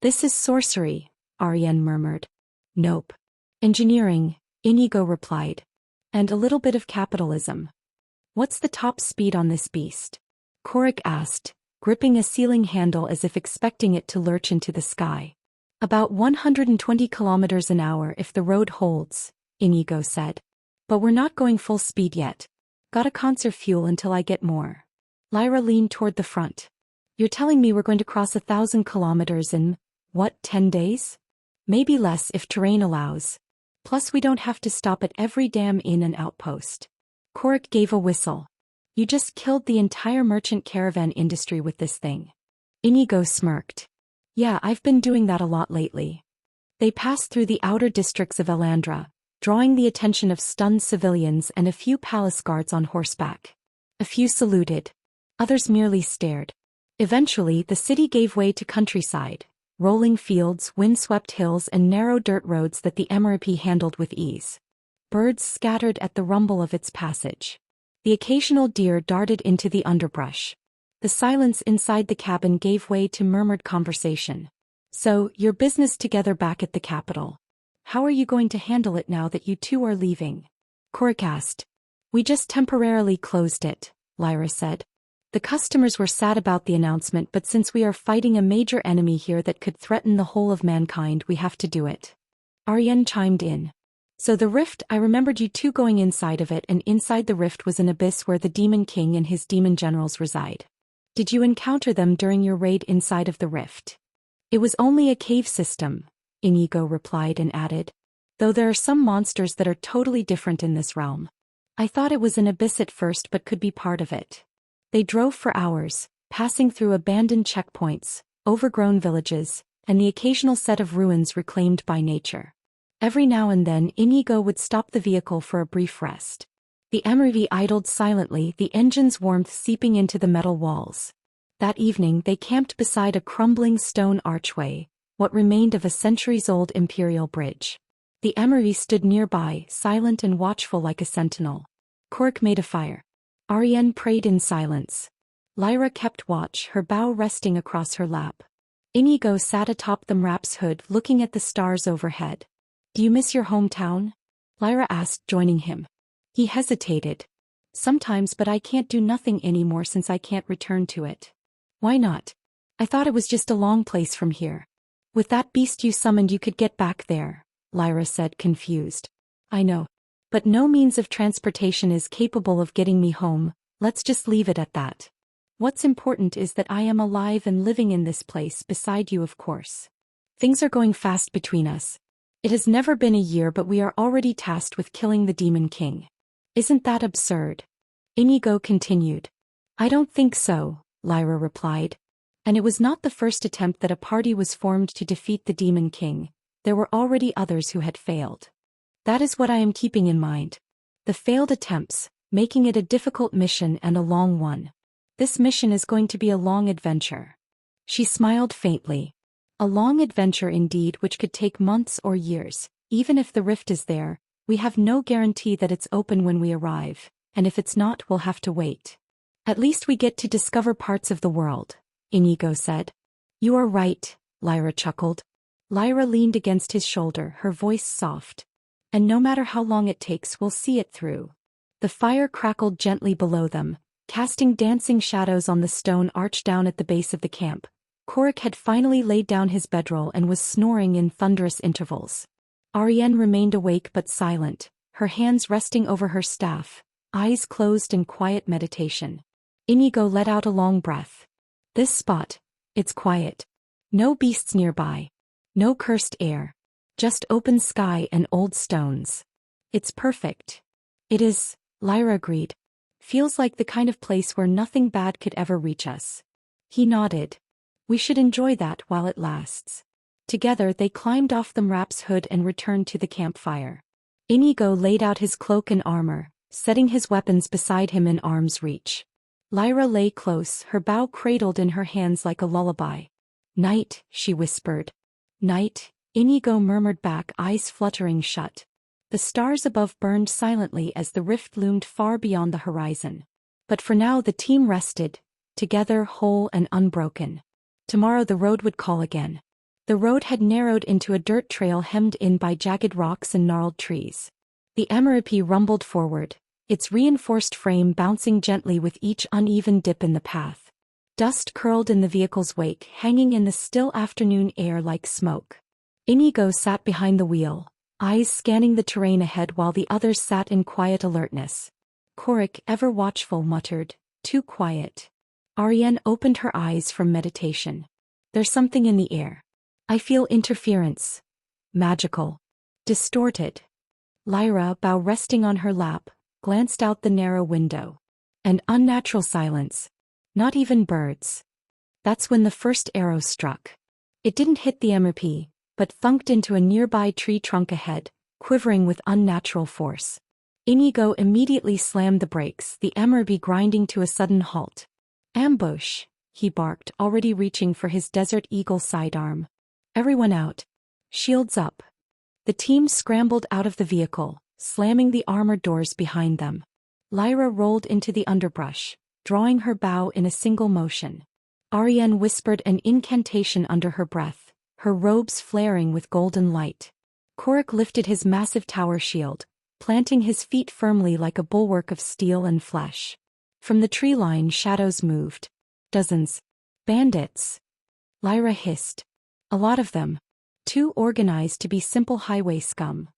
"This is sorcery," Ariane murmured. "Nope. Engineering," Inigo replied. "And a little bit of capitalism." "What's the top speed on this beast?" Korik asked, gripping a ceiling handle as if expecting it to lurch into the sky. "About 120 kilometers an hour if the road holds," Inigo said. "But we're not going full speed yet. Gotta conserve fuel until I get more." Lyra leaned toward the front. "You're telling me we're going to cross 1,000 kilometers in, what, 10 days? Maybe less if terrain allows. Plus we don't have to stop at every damn in and outpost." Korik gave a whistle. "You just killed the entire merchant caravan industry with this thing." Inigo smirked. "Yeah, I've been doing that a lot lately." They passed through the outer districts of Elandra, drawing the attention of stunned civilians and a few palace guards on horseback. A few saluted. Others merely stared. Eventually the city gave way to countryside, rolling fields, windswept hills and narrow dirt roads that the MRP handled with ease. Birds scattered at the rumble of its passage. The occasional deer darted into the underbrush. The silence inside the cabin gave way to murmured conversation. "So, your business together back at the capital. How are you going to handle it now that you two are leaving?" Korik asked. "We just temporarily closed it," Lyra said. "The customers were sad about the announcement, but since we are fighting a major enemy here that could threaten the whole of mankind, we have to do it." Ariane chimed in. "So the rift, I remembered you two going inside of it, and inside the rift was an abyss where the Demon King and his demon generals reside. Did you encounter them during your raid inside of the rift?" "It was only a cave system," Inigo replied and added. "Though there are some monsters that are totally different in this realm. I thought it was an abyss at first but could be part of it." They drove for hours, passing through abandoned checkpoints, overgrown villages, and the occasional set of ruins reclaimed by nature. Every now and then Inigo would stop the vehicle for a brief rest. The MRV idled silently, the engine's warmth seeping into the metal walls. That evening they camped beside a crumbling stone archway, what remained of a centuries-old imperial bridge. The MRV stood nearby, silent and watchful like a sentinel. Korik made a fire. Ariane prayed in silence. Lyra kept watch, her bow resting across her lap. Inigo sat atop the MRAP's hood looking at the stars overhead. "Do you miss your hometown?" Lyra asked, joining him. He hesitated. "Sometimes, but I can't do nothing anymore since I can't return to it." "Why not?" "I thought it was just a long place from here." "With that beast you summoned you could get back there," Lyra said, confused. "I know. But no means of transportation is capable of getting me home, let's just leave it at that. What's important is that I am alive and living in this place beside you, of course. Things are going fast between us. It has never been a year but we are already tasked with killing the Demon King. Isn't that absurd?" Inigo continued. "I don't think so," Lyra replied. "And it was not the first attempt that a party was formed to defeat the Demon King. There were already others who had failed. That is what I am keeping in mind. The failed attempts, making it a difficult mission and a long one. This mission is going to be a long adventure." She smiled faintly. A long adventure indeed, which could take months or years. Even if the rift is there, we have no guarantee that it's open when we arrive, and if it's not, we'll have to wait. At least we get to discover parts of the world, Inigo said. You are right, Lyra chuckled. Lyra leaned against his shoulder, her voice soft. And no matter how long it takes, we'll see it through. The fire crackled gently below them, casting dancing shadows on the stone arch down at the base of the camp. Korik had finally laid down his bedroll and was snoring in thunderous intervals. Ariane remained awake but silent, her hands resting over her staff, eyes closed in quiet meditation. Inigo let out a long breath. This spot, it's quiet. No beasts nearby. No cursed air. Just open sky and old stones. It's perfect. It is, Lyra agreed. Feels like the kind of place where nothing bad could ever reach us. He nodded. We should enjoy that while it lasts. Together they climbed off the Mrap's hood and returned to the campfire. Inigo laid out his cloak and armor, setting his weapons beside him in arm's reach. Lyra lay close, her bow cradled in her hands like a lullaby. Night, she whispered. Night, Inigo murmured back, eyes fluttering shut. The stars above burned silently as the rift loomed far beyond the horizon. But for now the team rested, together, whole and unbroken. Tomorrow the road would call again. The road had narrowed into a dirt trail hemmed in by jagged rocks and gnarled trees. The Emeripe rumbled forward, its reinforced frame bouncing gently with each uneven dip in the path. Dust curled in the vehicle's wake, hanging in the still afternoon air like smoke. Inigo sat behind the wheel, eyes scanning the terrain ahead while the others sat in quiet alertness. Korik, ever watchful, muttered, "Too quiet." Ariane opened her eyes from meditation. There's something in the air. I feel interference. Magical. Distorted. Lyra, bow resting on her lap, glanced out the narrow window. An unnatural silence. Not even birds. That's when the first arrow struck. It didn't hit the Emeripe, but thunked into a nearby tree trunk ahead, quivering with unnatural force. Inigo immediately slammed the brakes, the Emeripe grinding to a sudden halt. Ambush, he barked, already reaching for his Desert Eagle sidearm. Everyone out. Shields up. The team scrambled out of the vehicle, slamming the armored doors behind them. Lyra rolled into the underbrush, drawing her bow in a single motion. Ariane whispered an incantation under her breath, her robes flaring with golden light. Korik lifted his massive tower shield, planting his feet firmly like a bulwark of steel and flesh. From the tree line shadows moved. Dozens. Bandits. Lyra hissed. A lot of them. Too organized to be simple highway scum.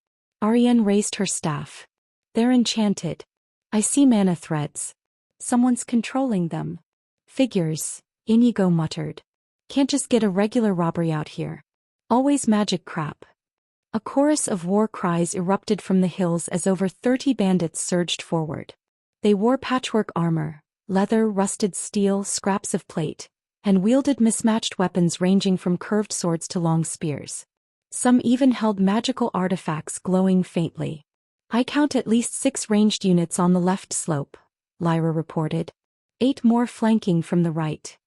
Ariane raised her staff. They're enchanted. I see mana threads. Someone's controlling them. Figures, Inigo muttered. Can't just get a regular robbery out here. Always magic crap. A chorus of war cries erupted from the hills as over 30 bandits surged forward. They wore patchwork armor, leather, rusted steel, scraps of plate, and wielded mismatched weapons ranging from curved swords to long spears. Some even held magical artifacts glowing faintly. I count at least 6 ranged units on the left slope, Lyra reported. 8 more flanking from the right.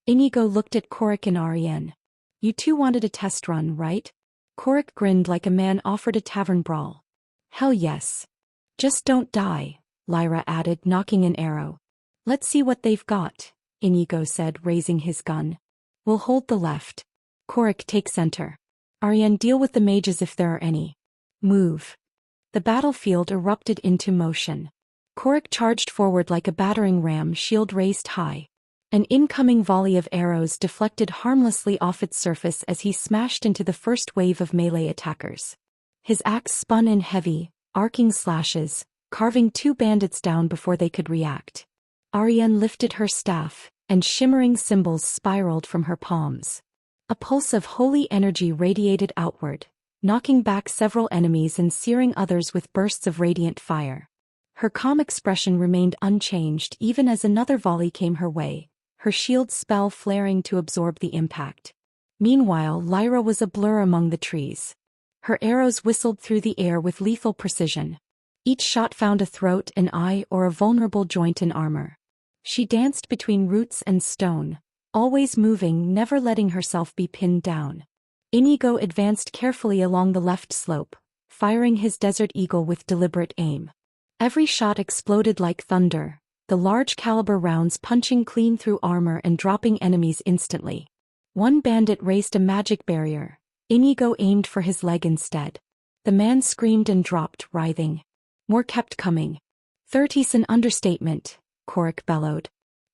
Inigo looked at Korik and Ariane. You two wanted a test run, right? Korik grinned like a man offered a tavern brawl. Hell yes. Just don't die, Lyra added, knocking an arrow. Let's see what they've got, Inigo said, raising his gun. We'll hold the left. Korik, take center. Ariane, deal with the mages if there are any. Move. The battlefield erupted into motion. Korik charged forward like a battering ram, shield raised high. An incoming volley of arrows deflected harmlessly off its surface as he smashed into the first wave of melee attackers. His axe spun in heavy, arcing slashes, carving 2 bandits down before they could react. Ariane lifted her staff, and shimmering symbols spiraled from her palms. A pulse of holy energy radiated outward, knocking back several enemies and searing others with bursts of radiant fire. Her calm expression remained unchanged even as another volley came her way, her shield spell flaring to absorb the impact. Meanwhile, Lyra was a blur among the trees. Her arrows whistled through the air with lethal precision. Each shot found a throat, an eye, or a vulnerable joint in armor. She danced between roots and stone, always moving, never letting herself be pinned down. Inigo advanced carefully along the left slope, firing his Desert Eagle with deliberate aim. Every shot exploded like thunder, the large-caliber rounds punching clean through armor and dropping enemies instantly. One bandit raised a magic barrier. Inigo aimed for his leg instead. The man screamed and dropped, writhing. More kept coming. "30's an understatement," Korik bellowed.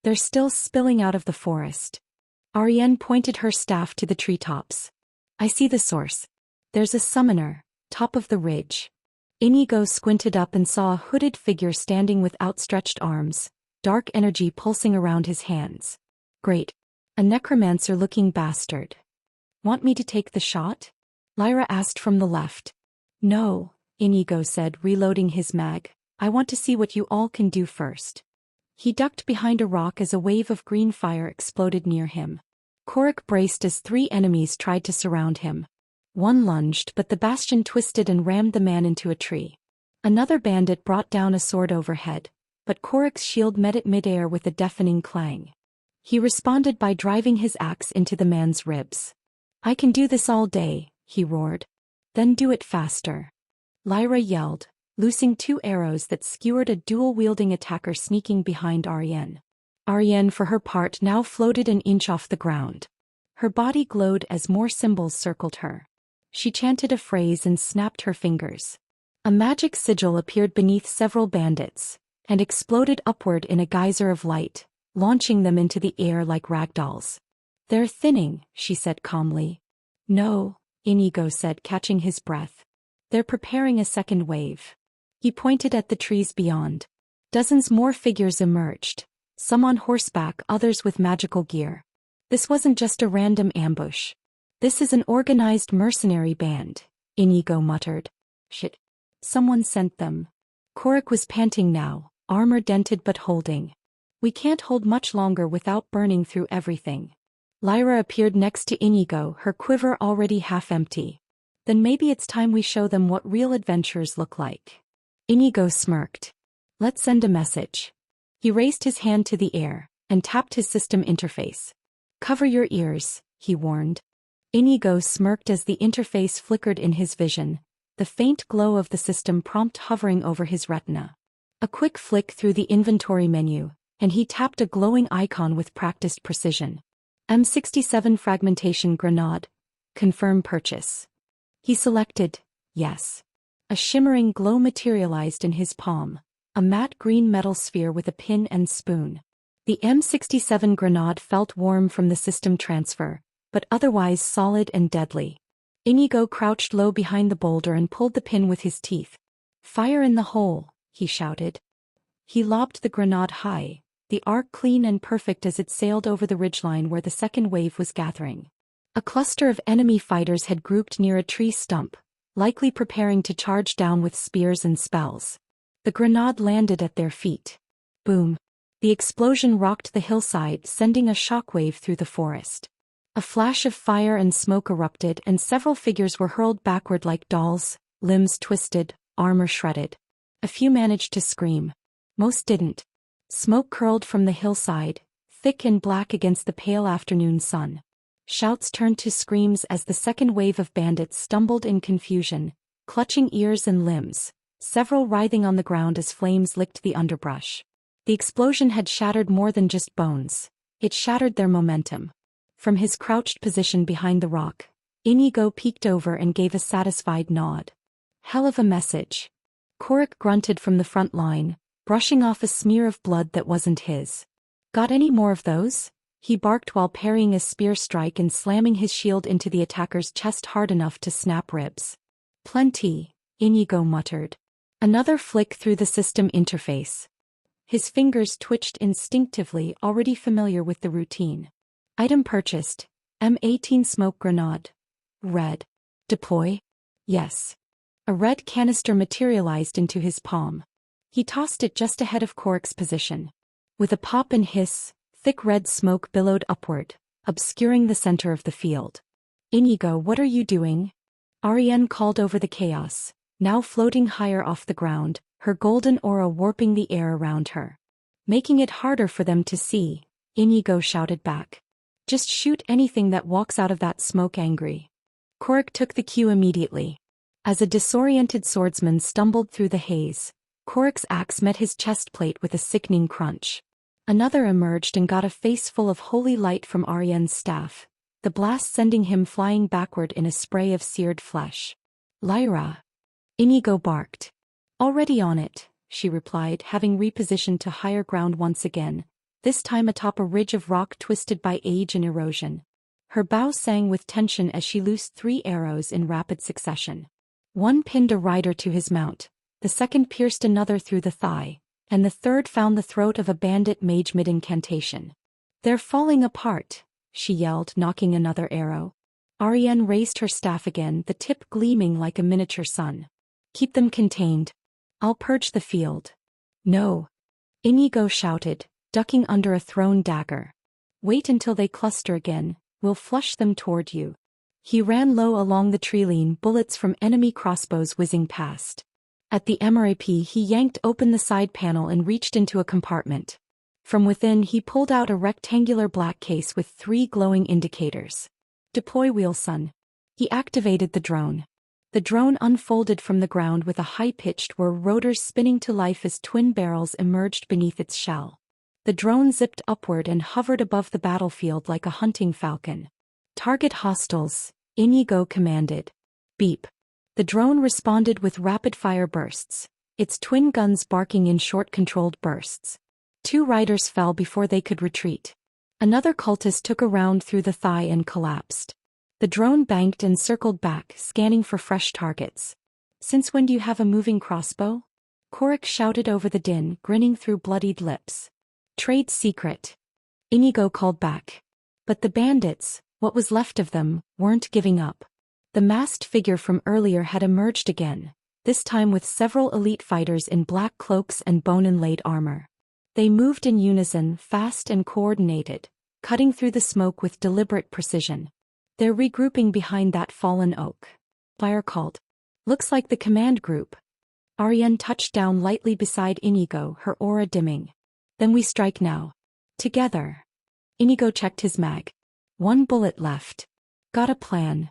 "They're still spilling out of the forest." Ariane pointed her staff to the treetops. "I see the source. There's a summoner, top of the ridge." Inigo squinted up and saw a hooded figure standing with outstretched arms, dark energy pulsing around his hands. "Great. A necromancer-looking bastard. Want me to take the shot?" Lyra asked from the left. "No," Inigo said, reloading his mag. "I want to see what you all can do first." He ducked behind a rock as a wave of green fire exploded near him. Korik braced as 3 enemies tried to surround him. One lunged, but the bastion twisted and rammed the man into a tree. Another bandit brought down a sword overhead, but Korik's shield met it midair with a deafening clang. He responded by driving his axe into the man's ribs. "I can do this all day," he roared. "Then do it faster." Lyra yelled, loosing 2 arrows that skewered a dual-wielding attacker sneaking behind Ariane. Ariane, for her part, now floated an inch off the ground. Her body glowed as more symbols circled her. She chanted a phrase and snapped her fingers. A magic sigil appeared beneath several bandits, and exploded upward in a geyser of light, launching them into the air like ragdolls. "They're thinning," she said calmly. "No," Inigo said, catching his breath. "They're preparing a second wave." He pointed at the trees beyond. Dozens more figures emerged, some on horseback, others with magical gear. This wasn't just a random ambush. "This is an organized mercenary band," Inigo muttered. "Shit. Someone sent them." Korik was panting now, armor dented but holding. "We can't hold much longer without burning through everything." Lyra appeared next to Inigo, her quiver already half empty. "Then maybe it's time we show them what real adventures look like." Inigo smirked. "Let's send a message." He raised his hand to the air, and tapped his system interface. "Cover your ears," he warned. Inigo smirked as the interface flickered in his vision, the faint glow of the system prompt hovering over his retina. A quick flick through the inventory menu, and he tapped a glowing icon with practiced precision. M67 Fragmentation Grenade. Confirm purchase. He selected, yes. A shimmering glow materialized in his palm, a matte green metal sphere with a pin and spoon. The M67 grenade felt warm from the system transfer, but otherwise solid and deadly. Inigo crouched low behind the boulder and pulled the pin with his teeth. "Fire in the hole," he shouted. He lobbed the grenade high, the arc clean and perfect as it sailed over the ridgeline where the second wave was gathering. A cluster of enemy fighters had grouped near a tree stump, likely preparing to charge down with spears and spells. The grenade landed at their feet. Boom. The explosion rocked the hillside, sending a shockwave through the forest. A flash of fire and smoke erupted, and several figures were hurled backward like dolls, limbs twisted, armor shredded. A few managed to scream. Most didn't. Smoke curled from the hillside, thick and black against the pale afternoon sun. Shouts turned to screams as the second wave of bandits stumbled in confusion, clutching ears and limbs, several writhing on the ground as flames licked the underbrush. The explosion had shattered more than just bones. It shattered their momentum. From his crouched position behind the rock, Inigo peeked over and gave a satisfied nod. "Hell of a message." Korik grunted from the front line, brushing off a smear of blood that wasn't his. "Got any more of those?" He barked while parrying a spear strike and slamming his shield into the attacker's chest hard enough to snap ribs. "Plenty," Inigo muttered. Another flick through the system interface. His fingers twitched instinctively, already familiar with the routine. Item purchased, M18 smoke grenade. Red. Deploy? Yes. A red canister materialized into his palm. He tossed it just ahead of Korik's position. With a pop and hiss, thick red smoke billowed upward, obscuring the center of the field. "Inigo, what are you doing?" Ariane called over the chaos, now floating higher off the ground, her golden aura warping the air around her. "Making it harder for them to see," Inigo shouted back. Just shoot anything that walks out of that smoke angry. Korik took the cue immediately. As a disoriented swordsman stumbled through the haze, Korik's axe met his chest plate with a sickening crunch. Another emerged and got a face full of holy light from Ariane's staff, the blast sending him flying backward in a spray of seared flesh. Lyra. Inigo barked. Already on it, she replied, having repositioned to higher ground once again, this time atop a ridge of rock twisted by age and erosion. Her bow sang with tension as she loosed 3 arrows in rapid succession. One pinned a rider to his mount, the second pierced another through the thigh, and the third found the throat of a bandit mage mid-incantation. "They're falling apart," she yelled, knocking another arrow. Ariane raised her staff again, the tip gleaming like a miniature sun. "Keep them contained. I'll purge the field." "No," Inigo shouted, ducking under a thrown dagger. "Wait until they cluster again, we'll flush them toward you." He ran low along the tree-line, bullets from enemy crossbows whizzing past. At the MRAP he yanked open the side panel and reached into a compartment. From within he pulled out a rectangular black case with 3 glowing indicators. "Deploy wheel, son." He activated the drone. The drone unfolded from the ground with a high-pitched whir, rotors spinning to life as twin barrels emerged beneath its shell. The drone zipped upward and hovered above the battlefield like a hunting falcon. "Target hostiles," Inigo commanded. Beep. The drone responded with rapid-fire bursts, its twin guns barking in short controlled bursts. 2 riders fell before they could retreat. Another cultist took a round through the thigh and collapsed. The drone banked and circled back, scanning for fresh targets. "Since when do you have a moving crossbow?" Korik shouted over the din, grinning through bloodied lips. "Trade secret," Inigo called back. But the bandits, what was left of them, weren't giving up. The masked figure from earlier had emerged again, this time with several elite fighters in black cloaks and bone-inlaid armor. They moved in unison, fast and coordinated, cutting through the smoke with deliberate precision. "They're regrouping behind that fallen oak," Lyra called. "Looks like the command group." Ariane touched down lightly beside Inigo, her aura dimming. "Then we strike now. Together." Inigo checked his mag. 1 bullet left. "Got a plan."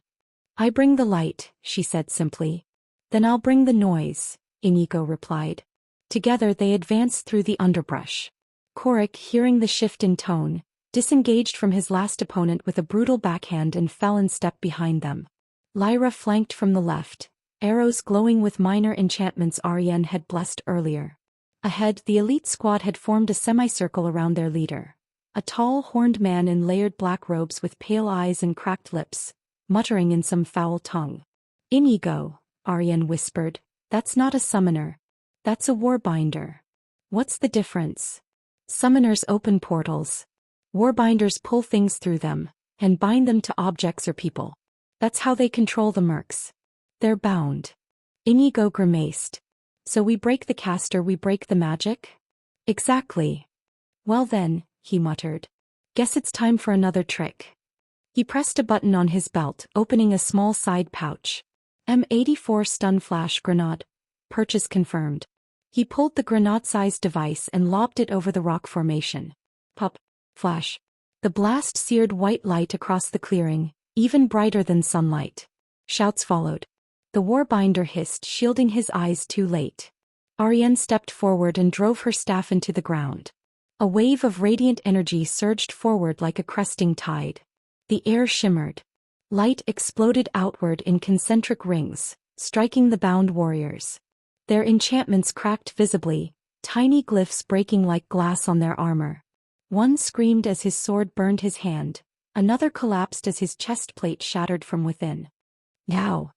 "I bring the light," she said simply. "Then I'll bring the noise," Inigo replied. Together they advanced through the underbrush. Korik, hearing the shift in tone, disengaged from his last opponent with a brutal backhand and fell in step behind them. Lyra flanked from the left, arrows glowing with minor enchantments Ariane had blessed earlier. Ahead, the elite squad had formed a semicircle around their leader. A tall, horned man in layered black robes with pale eyes and cracked lips, muttering in some foul tongue. "Inigo," Ariane whispered, "that's not a summoner. That's a warbinder." "What's the difference?" "Summoners open portals. Warbinders pull things through them, and bind them to objects or people. That's how they control the mercs. They're bound." Inigo grimaced. "So we break the caster, we break the magic?" "Exactly." "Well then," he muttered. "Guess it's time for another trick." He pressed a button on his belt, opening a small side pouch. M84 stun flash grenade. Purchase confirmed. He pulled the grenade-sized device and lobbed it over the rock formation. Pop. Flash. The blast seared white light across the clearing, even brighter than sunlight. Shouts followed. The warbinder hissed, shielding his eyes too late. Ariane stepped forward and drove her staff into the ground. A wave of radiant energy surged forward like a cresting tide. The air shimmered. Light exploded outward in concentric rings, striking the bound warriors. Their enchantments cracked visibly, tiny glyphs breaking like glass on their armor. One screamed as his sword burned his hand, another collapsed as his chest plate shattered from within. "Now!"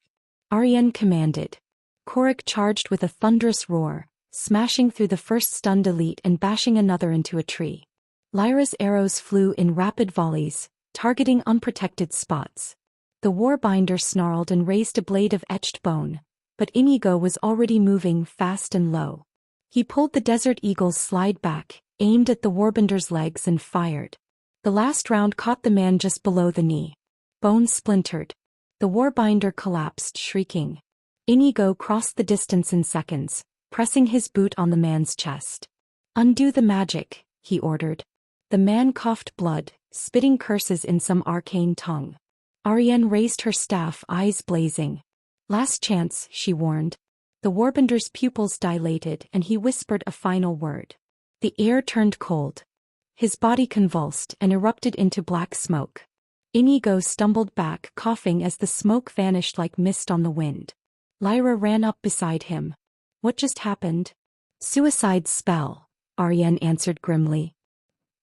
Ariane commanded. Korik charged with a thunderous roar, smashing through the first stunned elite and bashing another into a tree. Lyra's arrows flew in rapid volleys, targeting unprotected spots. The warbinder snarled and raised a blade of etched bone, but Inigo was already moving fast and low. He pulled the Desert Eagle's slide back, aimed at the warbinder's legs and fired. The last round caught the man just below the knee. Bone splintered. The warbinder collapsed, shrieking. Inigo crossed the distance in seconds, pressing his boot on the man's chest. "Undo the magic," he ordered. The man coughed blood, spitting curses in some arcane tongue. Ariane raised her staff, eyes blazing. Last chance, she warned. The warbender's pupils dilated and he whispered a final word. The air turned cold. His body convulsed and erupted into black smoke. Inigo stumbled back, coughing as the smoke vanished like mist on the wind. Lyra ran up beside him. What just happened? Suicide spell, Ariane answered grimly.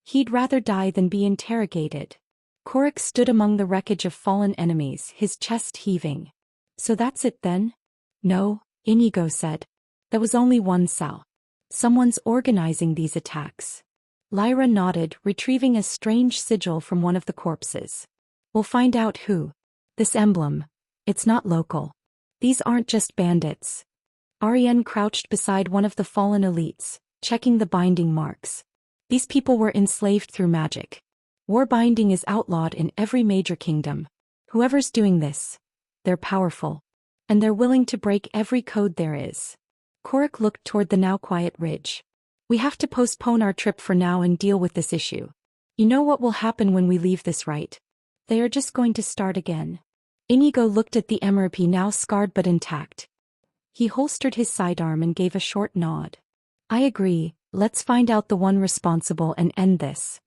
He'd rather die than be interrogated. Korik stood among the wreckage of fallen enemies, his chest heaving. So that's it then? No, Inigo said. There was only one cell. Someone's organizing these attacks. Lyra nodded, retrieving a strange sigil from one of the corpses. We'll find out who. This emblem. It's not local. These aren't just bandits. Ariane crouched beside one of the fallen elites, checking the binding marks. These people were enslaved through magic. War binding is outlawed in every major kingdom. Whoever's doing this, they're powerful. And they're willing to break every code there is. Korik looked toward the now quiet ridge. We have to postpone our trip for now and deal with this issue. You know what will happen when we leave this, right? They are just going to start again. Inigo looked at the MRP, now scarred but intact. He holstered his sidearm and gave a short nod. I agree, let's find out the one responsible and end this.